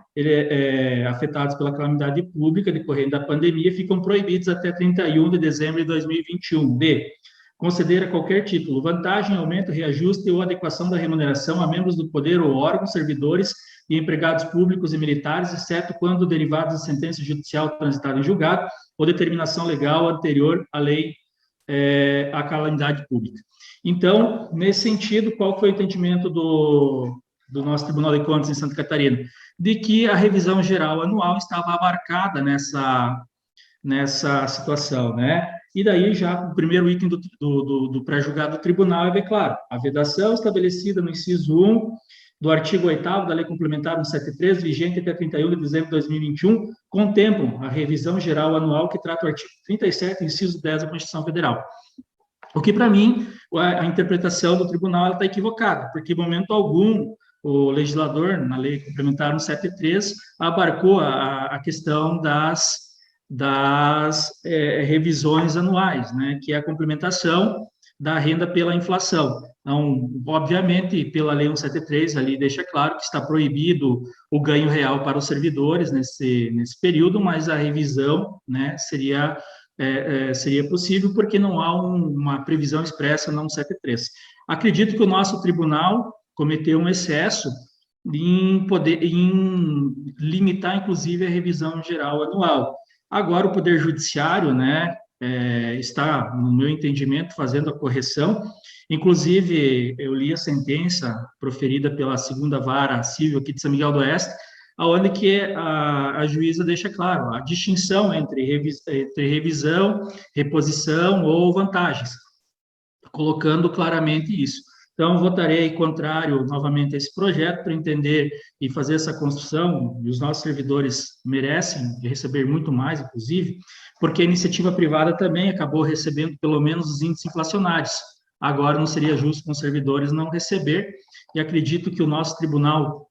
afetados pela calamidade pública decorrente da pandemia, ficam proibidos até 31 de dezembro de 2021 de conceder a qualquer título vantagem, aumento, reajuste ou adequação da remuneração a membros do poder ou órgãos, servidores e empregados públicos e militares, exceto quando derivados de sentença judicial transitada em julgado ou determinação legal anterior à lei a calamidade pública. Então, nesse sentido, qual foi o entendimento do nosso Tribunal de Contas em Santa Catarina? De que a revisão geral anual estava abarcada nessa situação, né? E daí, já o primeiro item do pré-julgado do tribunal é bem claro: a vedação estabelecida no inciso 1 do artigo 8º da Lei Complementar 173, vigente até 31 de dezembro de 2021, contemplam a revisão geral anual que trata o artigo 37, inciso 10 da Constituição Federal. O que, para mim, a interpretação do tribunal está equivocada, porque, em momento algum, o legislador, na Lei Complementar 173, abarcou a questão das revisões anuais, né, que é a complementação da renda pela inflação. Então, obviamente, pela Lei 173, ali deixa claro que está proibido o ganho real para os servidores nesse período, mas a revisão, né, seria possível, porque não há uma previsão expressa na 173. Acredito que o nosso tribunal cometeu um excesso em limitar, inclusive, a revisão geral anual. Agora, o Poder Judiciário, né, está, no meu entendimento, fazendo a correção. Inclusive, eu li a sentença proferida pela 2ª Vara Civil aqui de São Miguel do Oeste, onde que a juíza deixa claro a distinção entre revisão, reposição ou vantagens, colocando claramente isso. Então, votarei contrário novamente a esse projeto, para entender e fazer essa construção, e os nossos servidores merecem receber muito mais, inclusive, porque a iniciativa privada também acabou recebendo pelo menos os índices inflacionários. Agora, não seria justo com os servidores não receber, e acredito que o nosso Tribunal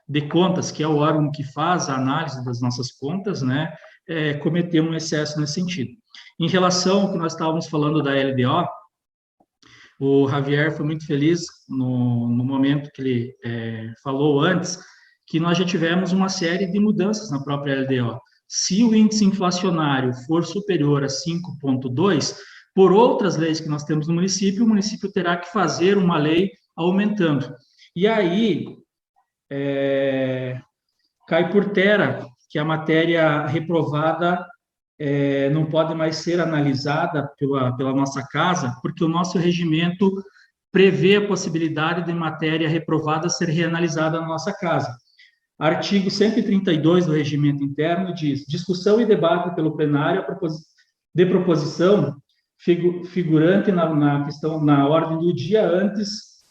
de Contas, que é o órgão que faz a análise das nossas contas, né, cometeu um excesso nesse sentido. Em relação ao que nós estávamos falando da LDO, o Javier foi muito feliz no momento que ele falou antes, que nós já tivemos uma série de mudanças na própria LDO. Se o índice inflacionário for superior a 5,2, por outras leis que nós temos no município, o município terá que fazer uma lei aumentando. E aí, cai por terra que a matéria reprovada não pode mais ser analisada pela nossa casa, porque o nosso regimento prevê a possibilidade de matéria reprovada ser reanalisada na nossa casa. Artigo 132 do regimento interno diz: discussão e debate pelo plenário de proposição figurante na questão, na ordem do dia antes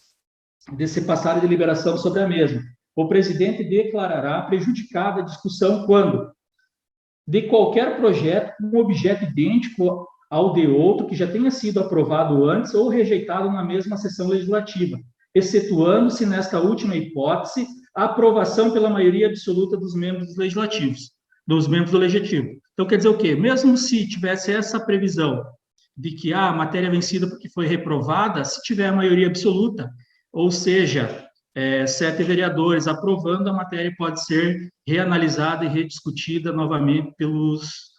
de se passar a deliberação sobre a mesma. O presidente declarará prejudicada a discussão quando de qualquer projeto com objeto idêntico ao de outro que já tenha sido aprovado antes ou rejeitado na mesma sessão legislativa, excetuando-se, nesta última hipótese, a aprovação pela maioria absoluta dos membros legislativos, dos membros do legislativo. Então, quer dizer o quê? Mesmo se tivesse essa previsão de que a matéria vencida porque foi reprovada, se tiver a maioria absoluta, ou seja, 7 vereadores aprovando, a matéria pode ser reanalisada e rediscutida novamente pelos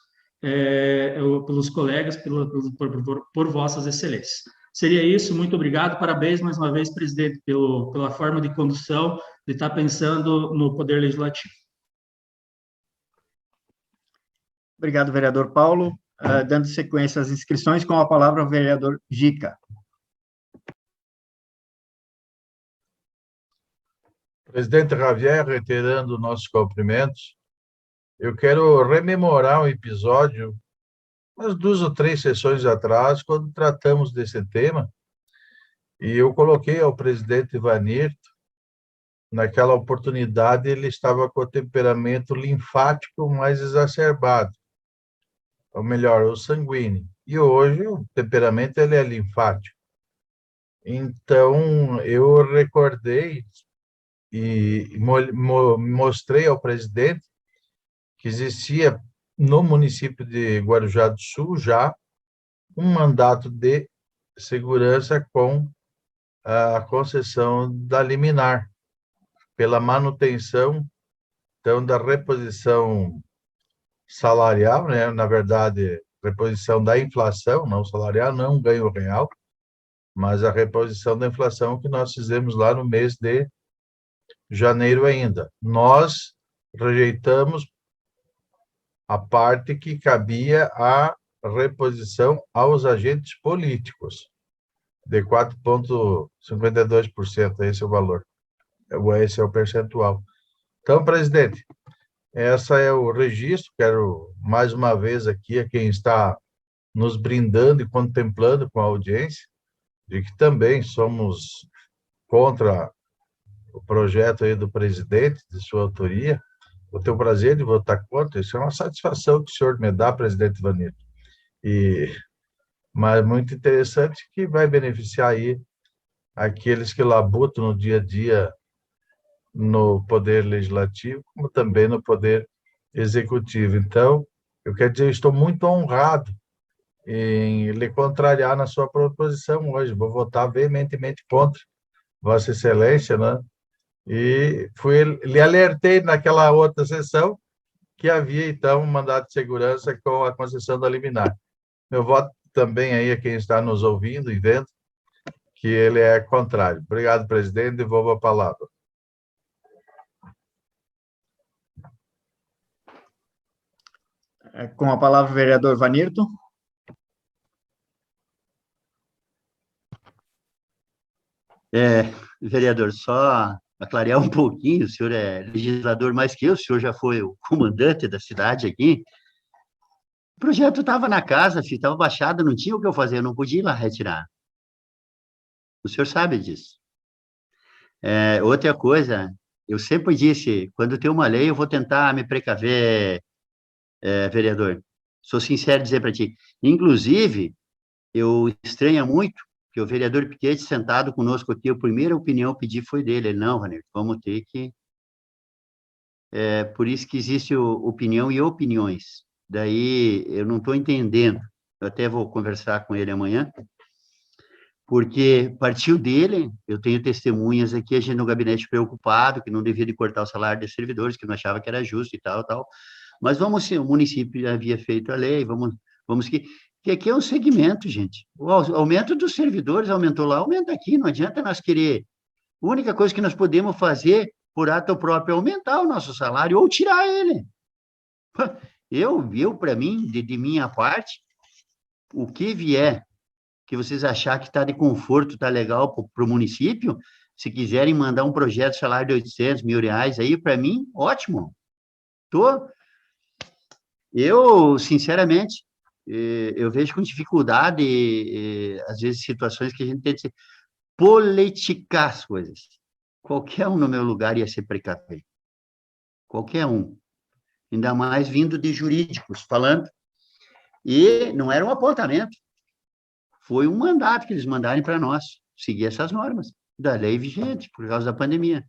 colegas, por vossas excelências. Seria isso, muito obrigado, parabéns mais uma vez, presidente, pela forma de condução, de estar pensando no Poder Legislativo. Obrigado, vereador Paulo. Dando sequência às inscrições, com a palavra o vereador Gica. Presidente Javier, reiterando nossos cumprimentos, eu quero rememorar um episódio, umas 2 ou 3 sessões atrás, quando tratamos desse tema, e eu coloquei ao presidente Ivanir, naquela oportunidade ele estava com o temperamento linfático mais exacerbado, ou melhor, o sanguíneo, e hoje o temperamento ele é linfático. Então, eu recordei e mostrei ao presidente que existia no município de Guarujá do Sul já um mandato de segurança com a concessão da liminar, pela manutenção, então, da reposição salarial, né? Na verdade, reposição da inflação, não salarial, não ganho real, mas a reposição da inflação que nós fizemos lá no mês de janeiro ainda. Nós rejeitamos a parte que cabia à reposição aos agentes políticos, de 4,52%, esse é o valor, esse é o percentual. Então, presidente, esse é o registro. Quero mais uma vez aqui a quem está nos brindando e contemplando com a audiência, de que também somos contra o projeto aí do presidente, de sua autoria. Vou ter o prazer de votar contra. Isso é uma satisfação que o senhor me dá, presidente Vanito. Mas muito interessante, que vai beneficiar aí aqueles que labutam no dia a dia no Poder Legislativo, como também no Poder Executivo. Então, eu quero dizer, eu estou muito honrado em lhe contrariar na sua proposição hoje. Vou votar veementemente contra Vossa Excelência, né? E lhe alertei naquela outra sessão que havia, então, um mandado de segurança com a concessão da liminar. Eu voto também aí a quem está nos ouvindo e vendo que ele é contrário. Obrigado, presidente, devolvo a palavra. Com a palavra o vereador Vanirton. Vereador, só aclarear um pouquinho, o senhor é legislador mais que eu, o senhor já foi o comandante da cidade aqui. O projeto estava na casa, estava baixado, não tinha o que eu fazer, eu não podia ir lá retirar. O senhor sabe disso. Outra coisa, eu sempre disse, quando tem uma lei, eu vou tentar me precaver, vereador. Sou sincero em dizer para ti. Inclusive, eu estranho muito que o vereador Piquete, sentado conosco aqui, a primeira opinião que pedi foi dele. Ele, não, Vanir, vamos ter que... por isso que existe opinião e opiniões. Daí, eu não estou entendendo. Eu até vou conversar com ele amanhã, porque partiu dele, eu tenho testemunhas aqui, a gente no gabinete preocupado, que não devia de cortar o salário dos servidores, que não achava que era justo e tal. Mas vamos, o município já havia feito a lei, vamos que aqui é um segmento, gente. O aumento dos servidores aumentou lá, aumenta aqui, não adianta nós querer. A única coisa que nós podemos fazer, por ato próprio, é aumentar o nosso salário ou tirar ele. Para mim, de minha parte, o que vier, que vocês acharem que está de conforto, está legal para o município, se quiserem mandar um projeto de salário de 800 mil reais, aí, para mim, ótimo. Eu, sinceramente, eu vejo com dificuldade, às vezes, situações que a gente tem que politicar as coisas. Qualquer um no meu lugar ia ser precaver. Qualquer um. Ainda mais vindo de jurídicos falando. E não era um apontamento. Foi um mandato que eles mandaram para nós seguir essas normas da lei vigente, por causa da pandemia.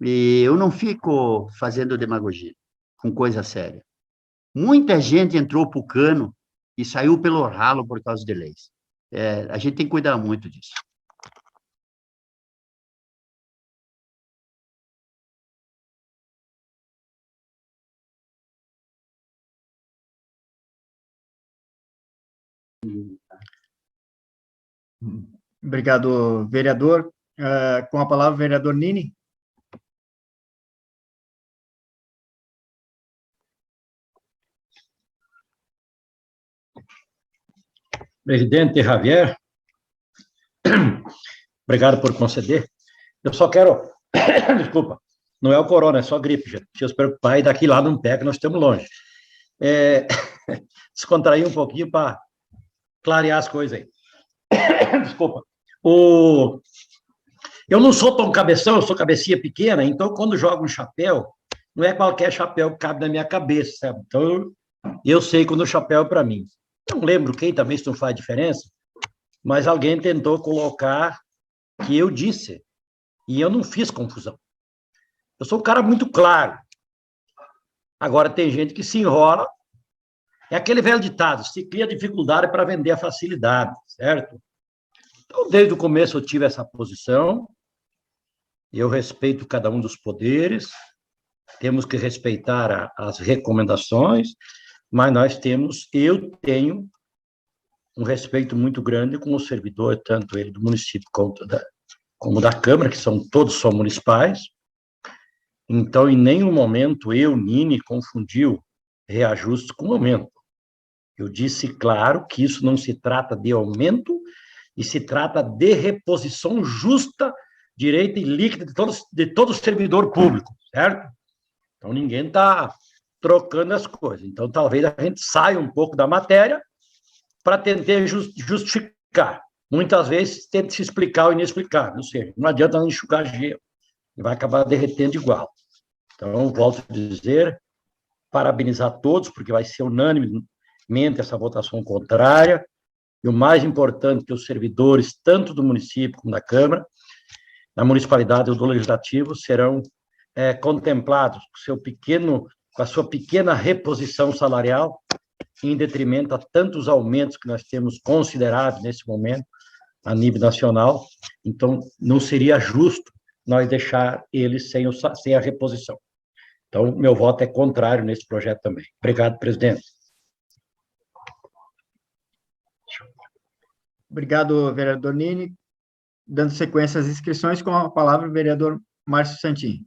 E eu não fico fazendo demagogia com coisa séria. Muita gente entrou para o cano e saiu pelo ralo por causa de leis. A gente tem que cuidar muito disso. Obrigado, vereador. Com a palavra, o vereador Nini. Presidente Javier, obrigado por conceder. Eu só quero, desculpa, não é o corona, é só gripe, gente. Deixa eu se preocupar e daqui lá não pega, nós estamos longe. Descontrair um pouquinho para clarear as coisas aí. Desculpa. Eu não sou tão cabeção, eu sou cabecinha pequena, então quando jogo um chapéu, não é qualquer chapéu que cabe na minha cabeça, sabe? Então, eu sei quando o chapéu é para mim. Não lembro quem, também isso não faz diferença, mas alguém tentou colocar que eu disse, e eu não fiz confusão. Eu sou um cara muito claro. Agora, tem gente que se enrola, é aquele velho ditado, se cria dificuldade para vender a facilidade, certo? Então, desde o começo eu tive essa posição, eu respeito cada um dos poderes, temos que respeitar as recomendações, mas eu tenho um respeito muito grande com o servidor, tanto ele do município como da Câmara, que todos são municipais. Então, em nenhum momento eu, Nini, confundiu reajuste com aumento. Eu disse, claro, que isso não se trata de aumento, e se trata de reposição justa, direita e líquida de todo servidor público, certo? Então, ninguém está trocando as coisas. Então, talvez a gente saia um pouco da matéria para tentar justificar. Muitas vezes, tenta se explicar o inexplicável, ou seja, não adianta não enxugar gelo, vai acabar derretendo igual. Então, volto a dizer, parabenizar todos, porque vai ser unanimemente essa votação contrária, e o mais importante, que os servidores, tanto do município como da Câmara, da municipalidade ou do Legislativo, serão contemplados com a sua pequena reposição salarial, em detrimento a tantos aumentos que nós temos considerado nesse momento, a nível nacional. Então, não seria justo nós deixar eles sem a reposição. Então, meu voto é contrário nesse projeto também. Obrigado, presidente. Obrigado, vereador Nini. Dando sequência às inscrições, com a palavra o vereador Márcio Santin.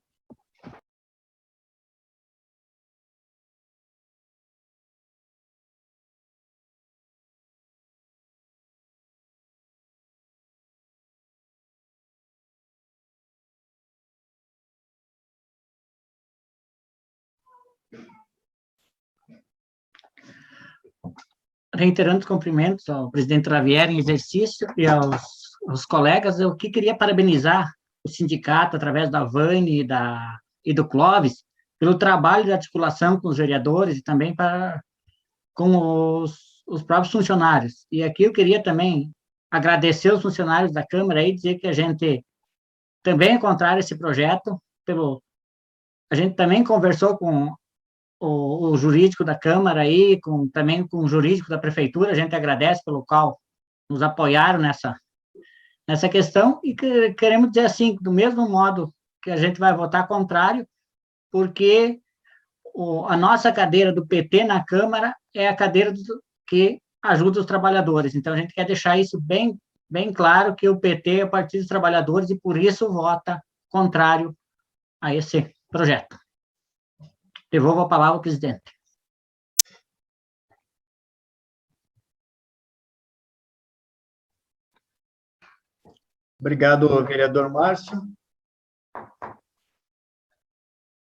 Reiterando os cumprimentos ao presidente Travieri em exercício e aos colegas, eu queria parabenizar o sindicato, através da Vane e do Clóvis, pelo trabalho de articulação com os vereadores e também com os próprios funcionários. E aqui eu queria também agradecer os funcionários da Câmara e dizer que a gente também é contrário a esse projeto. A gente também conversou com o jurídico da Câmara aí, também com o jurídico da Prefeitura, a gente agradece pelo qual nos apoiaram nessa questão, e queremos dizer assim, do mesmo modo que a gente vai votar contrário, porque a nossa cadeira do PT na Câmara é a cadeira que ajuda os trabalhadores. Então, a gente quer deixar isso bem, bem claro, que o PT é o Partido dos Trabalhadores e, por isso, vota contrário a esse projeto. Devolvo a palavra ao presidente. Obrigado, vereador Márcio.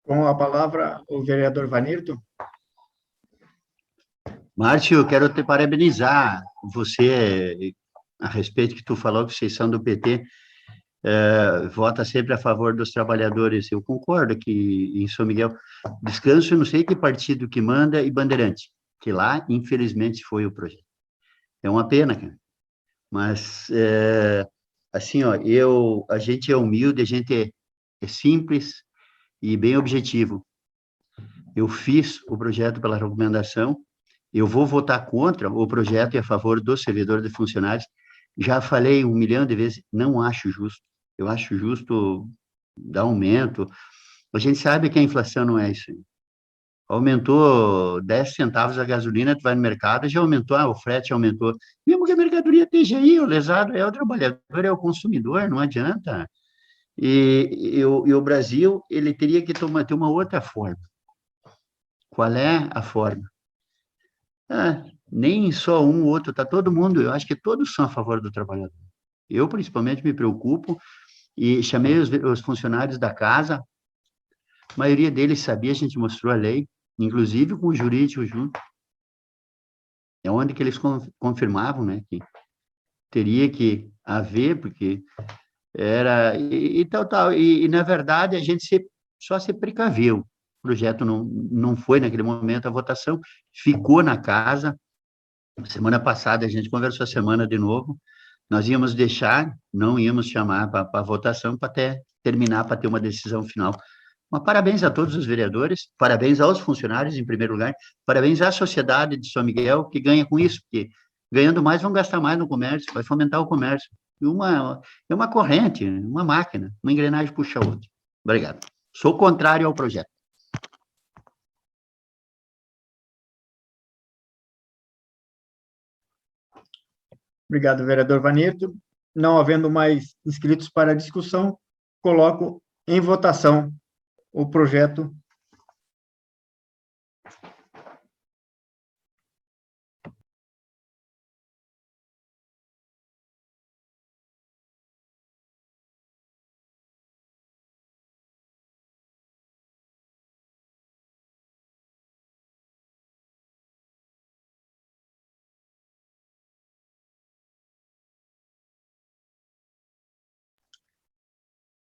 Com a palavra, o vereador Vanirto. Márcio, eu quero te parabenizar você a respeito que tu falou que vocês são do PT, vota sempre a favor dos trabalhadores. Eu concordo que em São Miguel, Descanso, eu não sei que partido que manda, e Bandeirante, que lá, infelizmente, foi o projeto. É uma pena, cara. Mas, assim, ó, a gente é humilde, a gente é simples e bem objetivo. Eu fiz o projeto pela recomendação, eu vou votar contra o projeto e a favor dos servidores e funcionários. Já falei 1 milhão de vezes, não acho justo. Eu acho justo dar aumento. A gente sabe que a inflação não é isso aí. Aumentou 10 centavos a gasolina, tu vai no mercado, já aumentou, o frete aumentou. Mesmo que a mercadoria esteja aí, o lesado é o trabalhador, é o consumidor, não adianta. E o Brasil, ele teria que ter uma outra forma. Qual é a forma? Nem só um ou outro, está todo mundo, eu acho que todos são a favor do trabalhador. Eu, principalmente, me preocupo, e chamei os funcionários da casa, a maioria deles sabia, a gente mostrou a lei, inclusive com o jurídico junto, é onde que eles confirmavam, né, que teria que haver, porque era, e tal, e na verdade a gente só se precaveu, o projeto não foi naquele momento a votação, ficou na casa. Semana passada a gente conversou a semana de novo, nós íamos deixar, não íamos chamar para a votação, para até terminar, para ter uma decisão final. Mas parabéns a todos os vereadores, parabéns aos funcionários, em primeiro lugar, parabéns à sociedade de São Miguel, que ganha com isso, porque ganhando mais, vão gastar mais no comércio, vai fomentar o comércio. E é uma corrente, uma máquina, uma engrenagem puxa a outra. Obrigado. Sou contrário ao projeto. Obrigado, vereador Vanirto. Não havendo mais inscritos para a discussão, coloco em votação o projeto.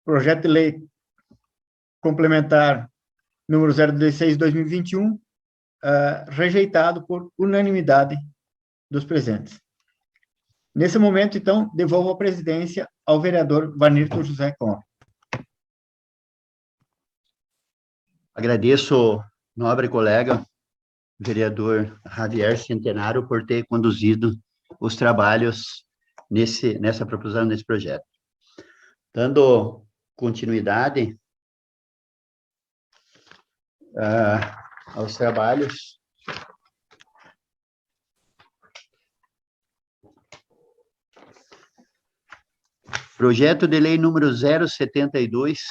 projeto de lei complementar número 016/2021, rejeitado por unanimidade dos presentes. Nesse momento, então, devolvo a presidência ao vereador Vanirton José Conra. Agradeço, nobre colega, vereador Javier Centenário, por ter conduzido os trabalhos nessa proposição, nesse projeto. Dando continuidade aos trabalhos, projeto de lei número 072,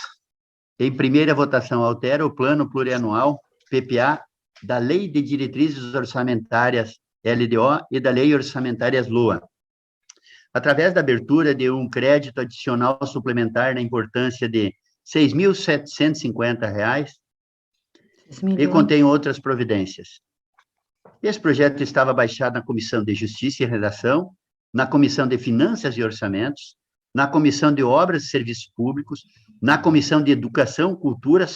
em primeira votação, altera o plano plurianual, PPA, da Lei de Diretrizes Orçamentárias, LDO, e da Lei Orçamentárias LOA, através da abertura de um crédito adicional suplementar na importância de R$ 6.750, e contém outras providências. Esse projeto estava baixado na Comissão de Justiça e Redação, na Comissão de Finanças e Orçamentos, na Comissão de Obras e Serviços Públicos, na Comissão de Educação, Cultura,